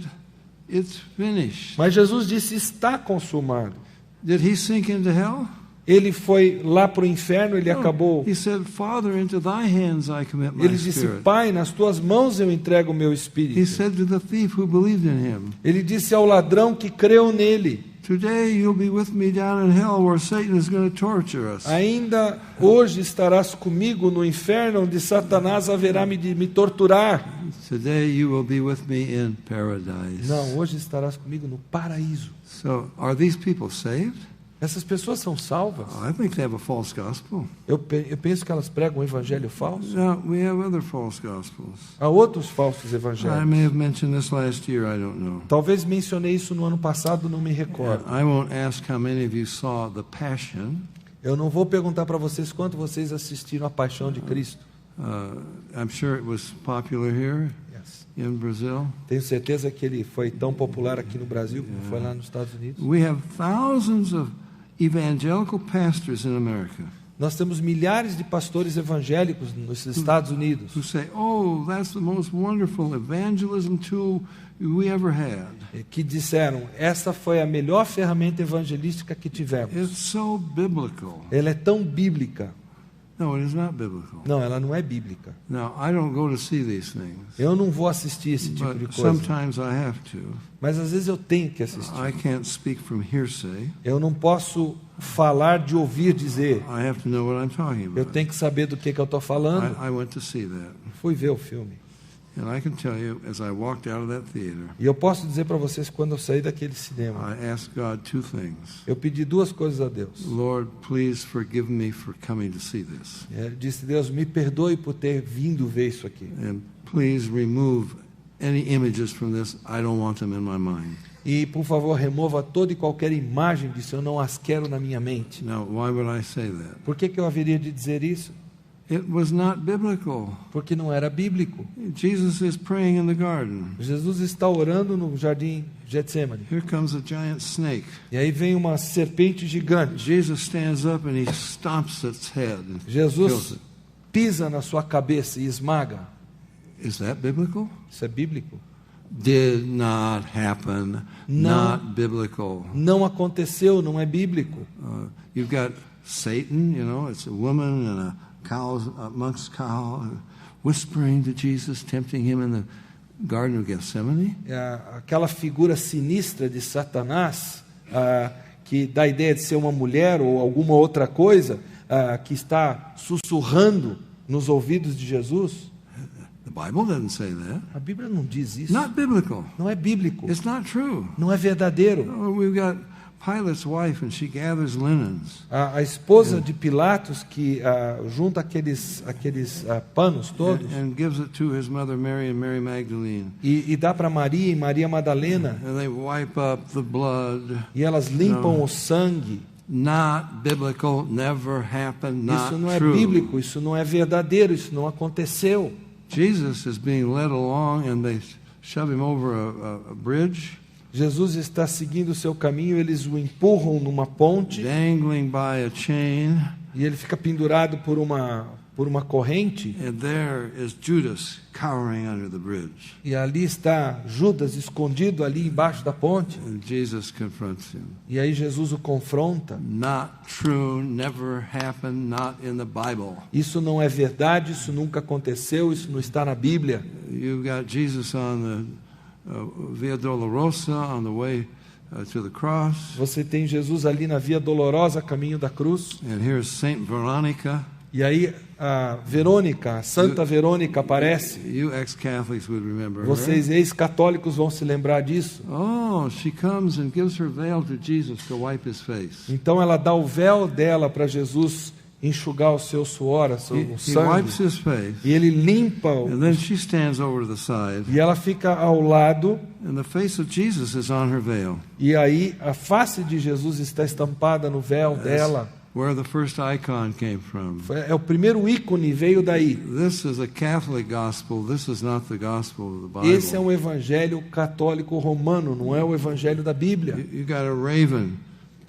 it's finished. Mas Jesus disse, está consumado. Did he sink into hell? Ele foi lá para o inferno, ele acabou. He said, Father, into thy hands I commit my Ele disse, spirit. Pai, nas tuas mãos eu entrego o meu He espírito. said to the thief who believed in him, Ele disse ao ladrão que creu nele, today you'll be with me down in hell where Satan is going to torture us. ainda hoje estarás comigo no inferno, onde Satanás haverá de me torturar. Today you will be with me in paradise. Não, hoje estarás comigo no paraíso. So, are these people saved? Essas pessoas são salvas. I think they have a false gospel. Eu penso que elas pregam um evangelho falso. No, we have other false gospels. Há outros falsos I evangelhos. may have mentioned this last year, I don't know. Talvez mencionei isso no ano passado, não me recordo. I won't ask how many of you saw The Passion. Eu não vou perguntar para vocês quanto vocês assistiram a Paixão de Cristo. I'm sure it was popular here Yes. in Brazil. Tenho certeza que ele foi tão popular aqui no Brasil como foi lá nos Estados Unidos. We have thousands of evangelical pastors in America Nós temos milhares de pastores evangélicos nos Estados Unidos who say, oh, that's the most wonderful evangelism tool we ever had. que disseram, essa foi a melhor ferramenta evangelística que tivemos. It's so biblical. Ela é tão bíblica. No, it is not biblical. Não, ela não é bíblica. Now, I don't go to see these things, Eu não vou assistir esse tipo de but coisa. sometimes I have to. Mas às vezes eu tenho que assistir. I can't speak from hearsay. Eu não posso falar de ouvir dizer. I have to know what I'm talking Eu about. tenho que saber do que eu estou falando. I went to see that. Fui ver o filme. And I can tell you, as I walked out of that theater, E eu posso dizer para vocês, quando eu saí daquele cinema, I asked God two things. eu pedi duas coisas a Deus. Lord, please forgive me for coming to see this. Eu disse, Deus, me perdoe por ter vindo ver isso aqui. And please remove any images from this. I don't want them in my mind. E, por favor, remova toda e qualquer imagem disso. Eu não as quero na minha mente. Now, why would I say that? Por que eu haveria de dizer isso? It was not biblical. Porque não era bíblico. Jesus is praying in the garden. Jesus está orando no jardim Getsemane. Here comes a giant snake. E aí vem uma serpente gigante. Jesus stands up and he stomps its head and kills Jesus it. pisa na sua cabeça e esmaga. Is that biblical? Isso é bíblico? Did not happen. No. Not biblical. Não aconteceu, não é bíblico. You've got Satan, you know, it's a woman and a monk's cow, whispering to Jesus, tempting him in the Garden of Gethsemane. Aquela figura sinistra de Satanás, que dá a ideia de ser uma mulher ou alguma outra coisa, que está sussurrando nos ouvidos de Jesus. The Bible doesn't say that. A Bíblia não diz isso. Not biblical. Não é bíblico. It's not true. Não é verdadeiro. We've got Pilate's wife, and she gathers linens. A esposa de Pilatos que junta aqueles panos todos And gives it to his mother Mary and Mary Magdalene. e dá para Maria e Maria Madalena, And they wipe up the blood. e elas limpam o sangue. Not biblical, never happened, not Isso não é true. bíblico, isso não é verdadeiro, isso não aconteceu. Jesus is being led along, and they shove him over a bridge, Jesus está seguindo o seu caminho, eles o empurram numa ponte dangling by a chain, e ele fica pendurado por uma corrente, and there is Judas cowering under the bridge. e ali está Judas escondido ali embaixo da ponte, And Jesus confronts him. e aí Jesus o confronta. Not true, never happened, not in the Bible. Isso não é verdade, isso nunca aconteceu, isso não está na Bíblia. You've got Jesus on the Via Dolorosa on the way to the cross. Você tem Jesus ali na Via Dolorosa, caminho da cruz, And here's Saint Veronica. e aí a Verônica, a Santa Verônica aparece. You ex-Catholics would remember her. Vocês ex-católicos vão se lembrar disso. Oh, she comes and gives her veil to Jesus to wipe his face. Então ela dá o véu dela para Jesus enxugar o seu suor, o He sangue, wipes his face, e ele limpa and then she stands over to the side, e ela fica ao lado, and the face of Jesus is on her veil, e aí a face de Jesus está estampada no véu dela. where the first icon came from. É o primeiro ícone, veio daí. This is a Catholic gospel. This is not the gospel of the Bible. Esse é um evangelho católico romano, não é o evangelho da Bíblia. You got a raven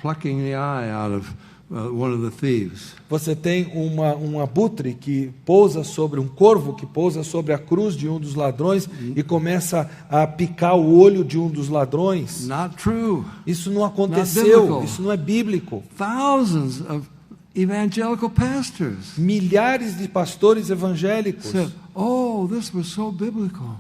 plucking the eye out of one of the thieves. Você tem um abutre que pousa sobre um corvo que pousa sobre a cruz de um dos ladrões e começa a picar o olho de um dos ladrões. Not true. Isso não Not aconteceu, biblical. isso não é bíblico. Thousands of evangelical pastors Milhares de pastores evangélicos said, "Oh, this was so biblical."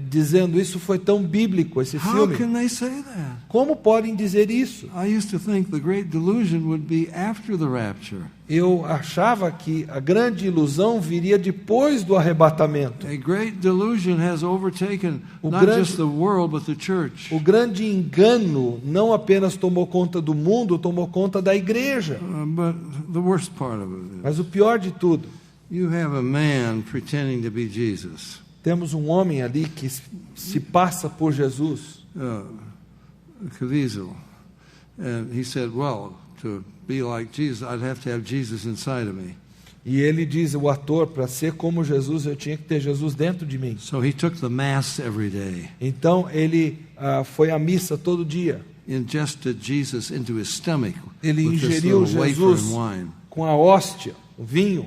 dizendo isso foi tão bíblico, esse How filme. can they say that? Como podem dizer isso? I used to think the great delusion would be after the rapture. Eu achava que a grande ilusão viria depois do arrebatamento. A great delusion has overtaken O not grande- just the world but the church. O grande engano não apenas tomou conta do mundo, tomou conta da igreja. But the worst part of it is Mas o pior de tudo, you have a man pretending to be Jesus. temos um homem ali que se passa por Jesus. Caviezel. And he said, well, to be like Jesus, I'd have to have Jesus inside of me. E ele diz, o ator, para ser como Jesus, eu tinha que ter Jesus dentro de mim. So he took the Mass every day, Então ele foi à missa todo dia. ingested Jesus into his stomach Ele with this ingeriu little wafer Jesus and wine. com a hóstia, o vinho.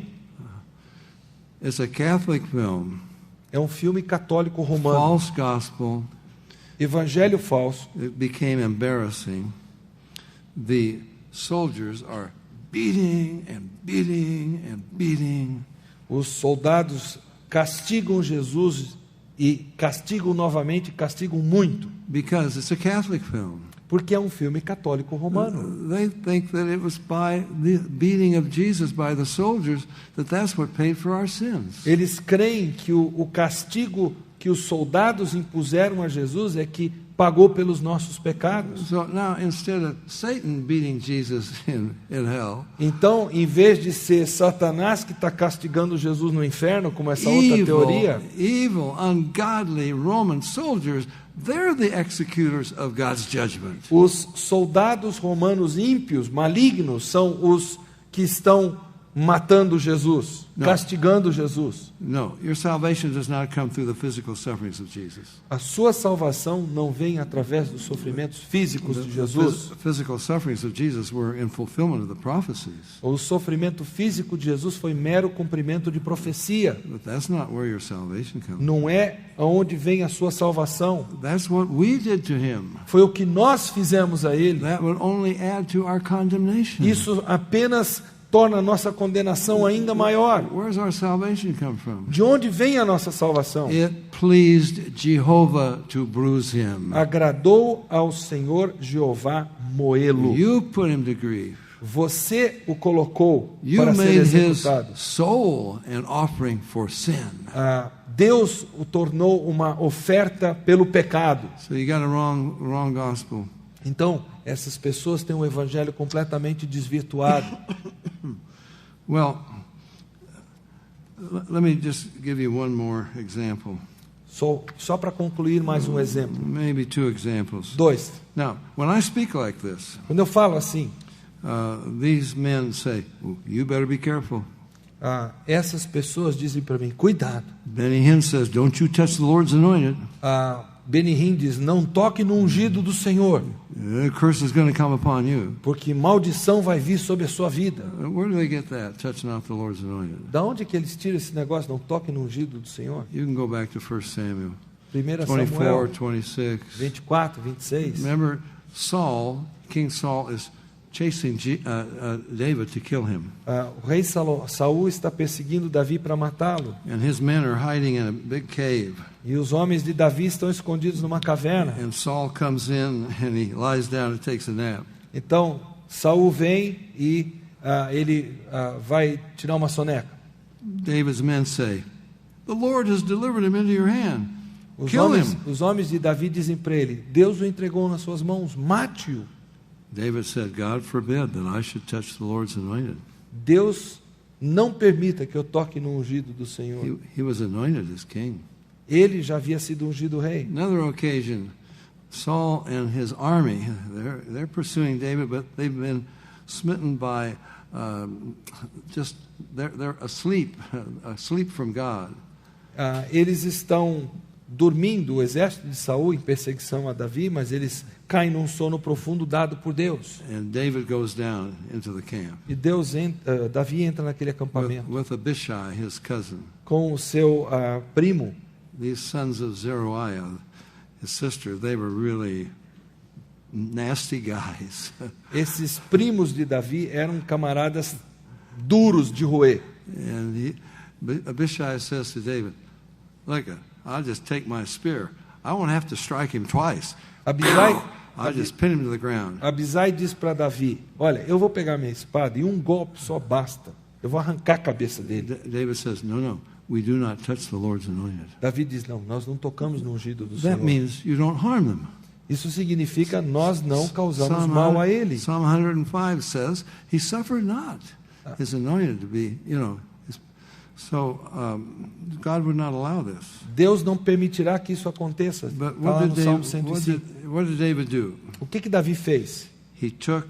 It's a Catholic film, É um filme católico romano. false gospel. Evangelho falso. It became embarrassing. The soldiers are beating and beating and beating. Os soldados castigam Jesus e castigam novamente, castigam muito, Because it's a Catholic film. porque é um filme católico romano. They think that it was by the beating of Jesus by the soldiers that's what paid for our sins. Eles creem que o castigo que os soldados impuseram a Jesus é que pagou pelos nossos pecados. So now instead of Satan beating Jesus in hell, Então, em vez de ser Satanás que está castigando Jesus no inferno, como essa outra teoria, evil, ungodly Roman soldiers, they're the executors of God's judgment. os soldados romanos ímpios, malignos, são os que estão matando Jesus, Não. castigando Jesus. No, your salvation does not come through the physical sufferings of Jesus. A sua salvação não vem através dos sofrimentos físicos de Jesus. The physical sufferings of Jesus were in fulfillment of the prophecies. O sofrimento físico de Jesus foi mero cumprimento de profecia. But that's not where your salvation comes. Não é aonde vem a sua salvação. That's what we did to him. Foi o que nós fizemos a ele. That would only add to our condemnation. Isso apenas torna a nossa condenação ainda maior. Where's our salvation come from? De onde vem a nossa salvação? It pleased Jehovah to bruise him. Agradou ao Senhor Jeová moê-lo. You put him to grief. Você o colocou You para ser made his executado. soul an offering for sin. Deus o tornou uma oferta pelo pecado. So you got a wrong gospel. Então, essas pessoas têm um evangelho completamente desvirtuado. Well, let me just give you one more example. Só para concluir mais um exemplo. Maybe two examples. 2. Now, when I speak like this, Quando eu falo assim, these men say, "Oh, you better be careful." essas pessoas dizem para mim, cuidado. Benny Hinn says, "Don't you touch the Lord's anointed. Benny Hinn diz, não toque no ungido do Senhor, The curse is going to come upon you." porque maldição vai vir sobre a sua vida. Where do they get that? Touch not the Lord's anointed. Da onde que eles tiram esse negócio, não toque no ungido do Senhor? You can go back to 1 Samuel 1 24, Samuel 26. 24, 26. Remember, King Saul is chasing David to kill him. O rei Saul está perseguindo Davi para matá-lo. And his men are hiding in a big cave. E os homens de Davi estão escondidos numa caverna. And Saul comes in and he lies down and takes a nap. Então, Saul vem e ele vai tirar uma soneca. David's men say, "The Lord has delivered him into your hand. Kill him." Os homens de Davi dizem para ele, Deus o entregou nas suas mãos, mate-o. David said, "God forbid that I should touch the Lord's anointed." Deus não permita que eu toque no ungido do Senhor. He was anointed as king. Ele já havia sido ungido rei. Another occasion, Saul and his army, they're pursuing David, but they've been smitten by they're asleep from God. Eles estão dormindo, o exército de Saul, em perseguição a Davi, mas eles caem num sono profundo dado por Deus. And David goes down into the camp E Davi entra naquele acampamento with Abishai, his cousin. com o seu primo. These sons of Zeruiah, his sister, they were really nasty guys. Esses primos de Davi eram camaradas duros de roer. And Abishai says to David, "Look, I'll just take my spear. I won't have to strike him twice. I'll just pin him to the ground." Abisai diz para Davi, olha, eu vou pegar minha espada e um golpe só basta. Eu vou arrancar a cabeça dele. David says, "No, we do not touch the Lord's anointed." Davi diz, não, nós não tocamos no ungido do That Senhor. means you don't harm them. Isso significa nós não causamos mal a ele. Psalm 105 says, "He suffered not his anointed to be, So God would not allow this. Deus não permitirá que isso aconteça. But Está lá no Salmo 105. what did David do? O que Davi fez? He took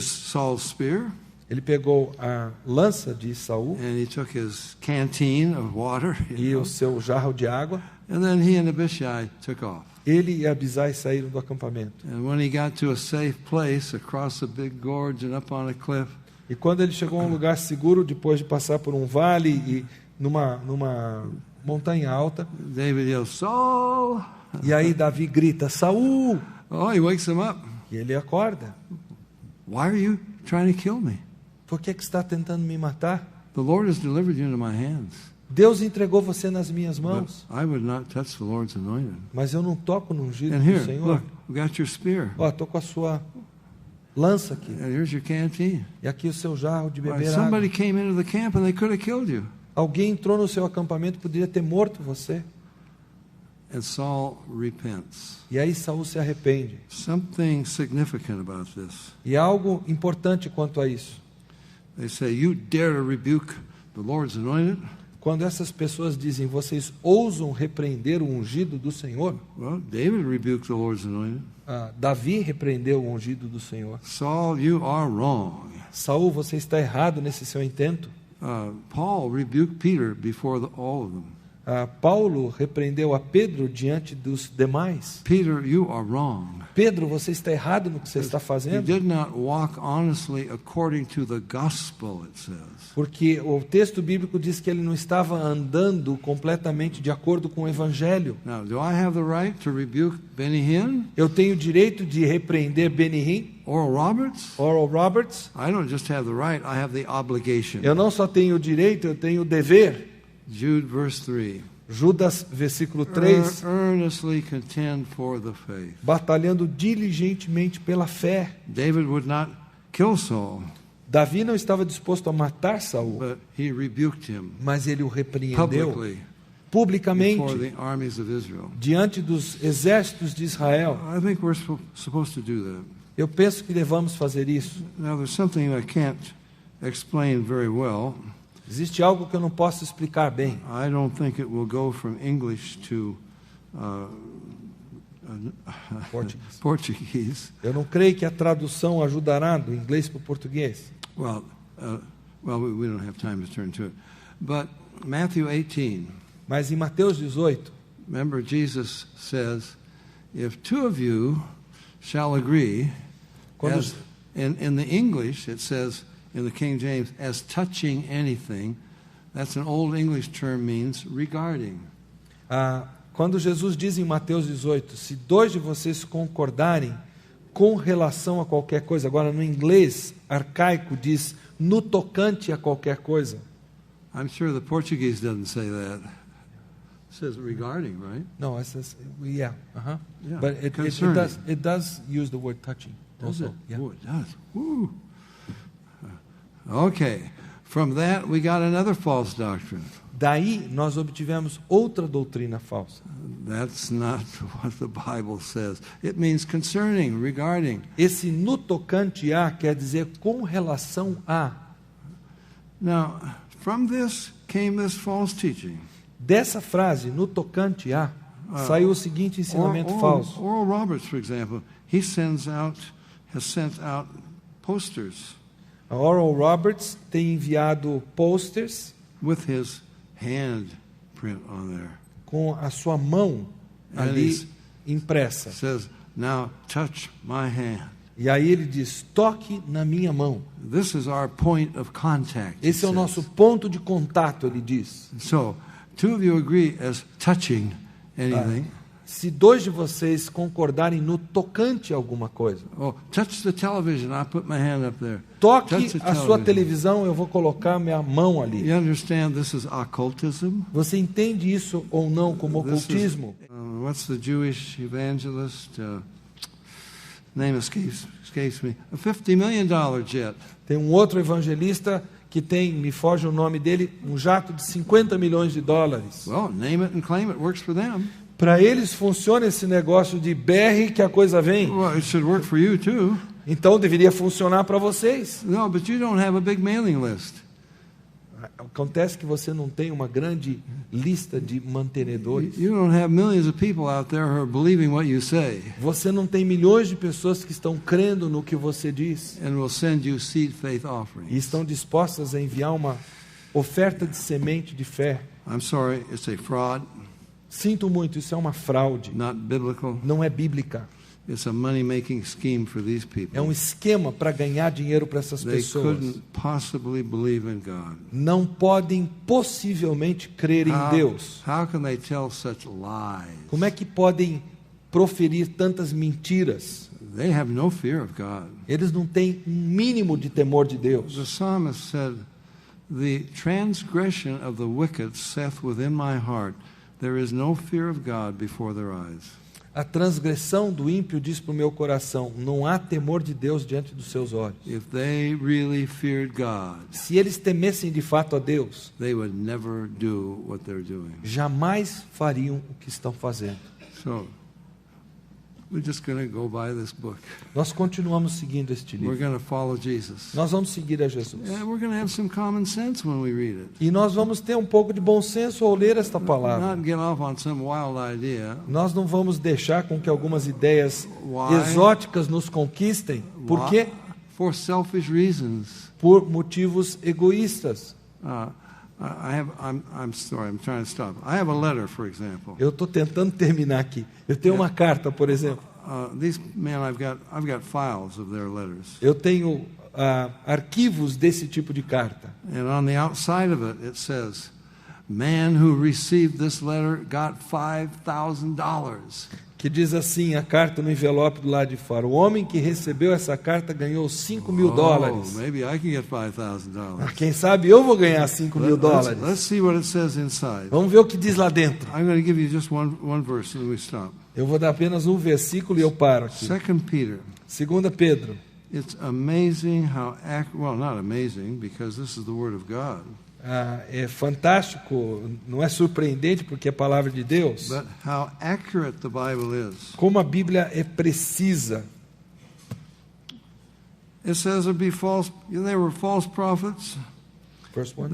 Saul's spear, Ele pegou a lança de Saul and he took his canteen of water, e o seu jarro de água. and then he and Abishai took off. Ele e Abisai saíram do acampamento. And when he got to a safe place across a big gorge and up on a cliff, E quando ele chegou a um lugar seguro, depois de passar por um vale e numa montanha alta, David yells, "Saul!" e aí Davi grita, Saul! Oh, he wakes him up. E ele acorda. "Why are you trying to kill me? Por que está tentando me matar? The Lord has delivered you into my hands. Deus entregou você nas minhas But mãos, I would not touch the Lord's anointed." mas eu não toco no ungido And do here, Senhor. look, we got your spear. Ó, estou com a sua lança aqui. And here's your canteen. E aqui o seu jarro de Why, beber água. somebody came into the camp and they could have killed you. Alguém entrou no seu acampamento e poderia ter morto você. And Saul repents. E aí Saul se arrepende. Something significant about this. E algo importante quanto a isso. They say, "You dare to rebuke the Lord's anointed?" Quando essas pessoas dizem, vocês ousam repreender o ungido do Senhor? Well, David rebuked the Lord's anointed. Davi repreendeu o ungido do Senhor. Saul, you are wrong. Saul, você está errado nesse seu intento. Paul rebuked Peter before all of them. Paulo repreendeu a Pedro diante dos demais. Peter, you are wrong. Pedro, você está errado no que você está You fazendo. did not walk honestly according to the gospel, it says. Porque o texto bíblico diz que ele não estava andando completamente de acordo com o Evangelho. Now, do I have the right to rebuke Benny Hinn, Eu tenho o direito de repreender Benny Hinn, Oral Roberts? Oral Roberts. I don't just have the right, I have the obligation. Eu não só tenho o direito, eu tenho o dever. Jude verse 3. Judas, versículo 3. Earnestly contend for the faith. Batalhando diligentemente pela fé. David would not kill Saul, Davi não estava disposto a matar Saul, but he rebuked him mas ele o repreendeu publicly. publicamente before the armies of Israel. diante dos exércitos de Israel. I think we're supposed to do that. Eu penso que devamos fazer isso. Now, there's something I can't explain very well. Existe algo que eu não posso explicar bem. I don't think it will go from English to Português. Portuguese. Eu não creio que a tradução ajudará do inglês para o português. Well, we don't have time to turn to it. But Matthew 18, Mas em Mateus 18, remember Jesus says, if two of you shall agree, Quando- as, in the English it says, in the King James, as touching anything, that's an old English term, means regarding. quando Jesus diz em Mateus 18, se dois de vocês concordarem com relação a qualquer coisa, agora no inglês arcaico diz no tocante a qualquer coisa. I'm sure the Portuguese doesn't say that. It says regarding, right? No, it says, yeah, Yeah, but concerning. it does use the word touching Does also. it? Yeah. Oh, it does. Woo. Okay. From that, we got another false doctrine. Daí nós obtivemos outra doutrina falsa. That's not what the Bible says. It means concerning, regarding. Esse no tocante a quer dizer com relação a. Now, from this came this false teaching. Dessa frase, no tocante a, saiu o seguinte ensinamento falso. Oral Roberts, for example, has sent out posters A Oral Roberts tem enviado posters with his handprint on there. com a sua mão ali impressa. It says, now touch my hand. E aí ele diz, toque na minha mão. This is our point of contact. he Esse é o says. nosso ponto de contato, ele diz. So, two of you agree as touching anything. Se dois de vocês concordarem no tocante a alguma coisa, Oh, touch the television. I put my hand up there. toque Touch the a sua television. televisão, eu vou colocar minha mão ali. You understand this is occultism? Você entende isso ou não como This is, ocultismo? what's the Jewish evangelist? Name escapes me. A $50 million jet. Tem um outro evangelista que tem, me foge o nome dele, um jato de 50 milhões de dólares. Well, name it and claim it works for them. Para eles funciona esse negócio de berre que a coisa vem. Well, it should work for you too. Então deveria funcionar para vocês. No, but you don't have a big mailing list. Acontece que você não tem uma grande lista de mantenedores. You don't have millions of people out there who are believing what you say Você não tem milhões de pessoas que estão crendo no que você diz and will send you seed faith offerings. e estão dispostas a enviar uma oferta de semente de fé. I'm sorry, it's a fraud, Sinto muito, isso é uma fraude. not biblical. Não é bíblica. It's a money-making scheme for these people. É um esquema para ganhar dinheiro para essas They pessoas. couldn't possibly believe in God. Não podem possivelmente crer em Deus. How can they tell such lies? Como é que podem proferir tantas mentiras? They have no fear of God. Eles não têm um mínimo de temor de Deus. The psalmist said, "The transgression of the wicked saith within my heart, there is no fear of God before their eyes." A transgressão do ímpio diz para o meu coração, não há temor de Deus diante dos seus olhos. If they really feared God, Se eles temessem de fato a Deus, they would never do what they're doing. jamais fariam o que estão fazendo. So, we're just going to go by this book. Nós continuamos seguindo este We're livro. going to follow Jesus. Nós vamos seguir a Jesus. And we're going to have some common sense when we read it. E nós vamos ter um pouco de bom senso ao ler esta palavra. Not get off on some wild idea. Nós não vamos deixar com que algumas ideias Why? exóticas nos conquistem. Por Why? quê? For selfish reasons. Por motivos egoístas. I'm sorry, I'm trying to stop. I have a letter, for example. Eu estou tentando terminar aqui. Eu tenho uma carta, por exemplo. These men, I've got files of their letters, Eu tenho arquivos desse tipo de carta. and on the outside of it, it says, "Man who received this letter got $5,000." Que diz assim, a carta no envelope do lado de fora. O homem que recebeu essa carta ganhou $5.000. Maybe I can get $5,000. Quem sabe eu vou ganhar $5.000. Let's see what it says inside. Vamos ver o que diz lá dentro. I'm going to give you just one verse, and then we stop. Eu vou dar apenas um versículo e eu paro aqui. 2 Peter. 2 Pedro. It's amazing how, well, not amazing, because this is the Word of God. é fantástico, não é surpreendente porque é palavra de Deus, but how accurate the Bible is. como a Bíblia é precisa. It says there were false prophets. Verse 1.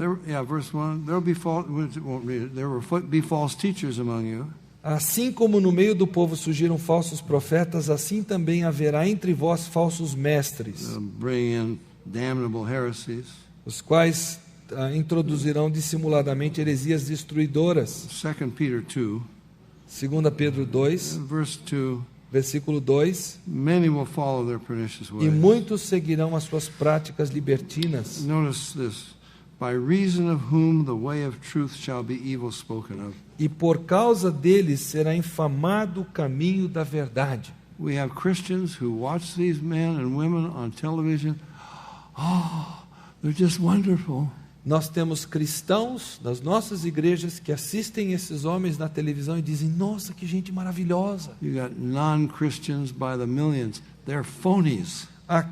Verse 1. There will be false teachers among you. Assim como no meio do povo surgiram falsos profetas, assim também haverá entre vós falsos mestres, Bring in damnable heresies. os quais introduzirão dissimuladamente heresias destruidoras. 2 Peter 2, 2 Pedro 2, verse 2. versículo 2. Many will follow their pernicious E ways. muitos seguirão as suas práticas libertinas. Notice this. By reason of whom the way of truth shall be evil spoken of. E por causa deles será infamado o caminho da verdade. We have Christians who watch these men and women on television. Oh, they're just wonderful. Nós temos cristãos nas nossas igrejas que assistem esses homens na televisão e dizem: nossa, que gente maravilhosa. You got non-Christians by the millions. They're phonies. Há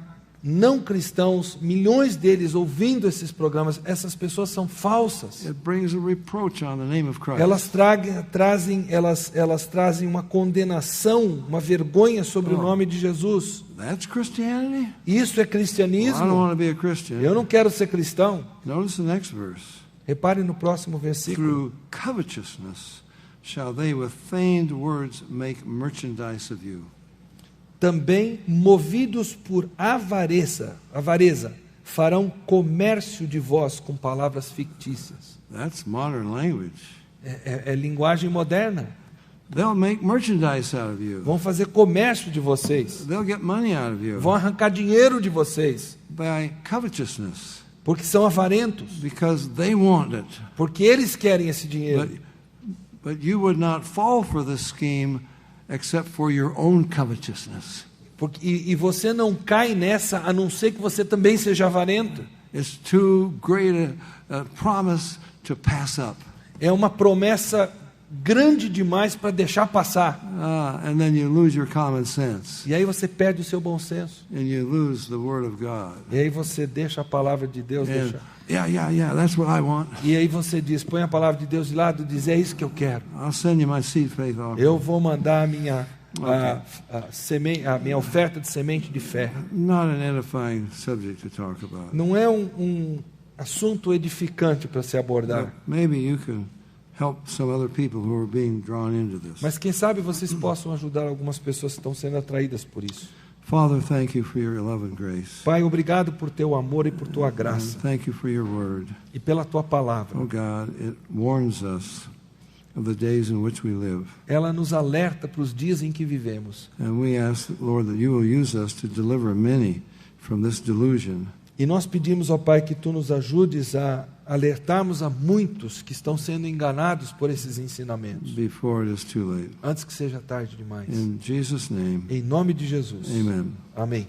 não cristãos, milhões deles ouvindo esses programas, essas pessoas são falsas. It brings a reproach on the name of Christ. Elas trazem uma condenação, uma vergonha sobre o nome de Jesus. That's Christianity? Isso é Well, I don't cristianismo? want to be a Christian. Eu não quero ser cristão. Notice the next verse. Repare no próximo versículo. Through covetousness shall they with feigned words make merchandise of you. Também, movidos por avareza, farão comércio de vós com palavras fictícias. That's modern language. É linguagem moderna. They'll make merchandise out of you. Vão fazer comércio de vocês. They'll get money out of you Vão arrancar dinheiro de vocês. by covetousness Porque são avarentos. because they want it. Porque eles querem esse dinheiro. But you would not fall for this scheme except for your own covetousness. E você não cai nessa, a não ser que você também seja avarento. It's too great a promise to pass up. É uma promessa grande demais para deixar passar. And then you lose your common sense. E aí você perde o seu bom senso. And you lose the Word of God. E aí você deixa a palavra de Deus And, deixar. yeah, that's what I want. E aí você diz, põe a palavra de Deus de lado e diz: é isso que eu quero. I'll send you my seed faith offering. Eu vou mandar a minha oferta de semente de fé. Not an edifying subject to talk about. Não é um assunto edificante para se abordar. But maybe you can help some other people who are being drawn into this. Mas quem sabe vocês possam ajudar algumas pessoas que estão sendo atraídas por isso. Father, thank you for your love and grace. Pai, obrigado por teu amor e por tua And graça thank you for your word. e pela tua palavra. Oh God, it warns us of the days in which we live. Ela nos alerta para os dias em que vivemos. And we ask, Lord, that you will use us to deliver many from this delusion. E nós pedimos, ó Pai, que tu nos ajudes a alertarmos a muitos que estão sendo enganados por esses ensinamentos, Before it is too late. antes que seja tarde demais. In Jesus' name, Em nome de Jesus. amen. Amém.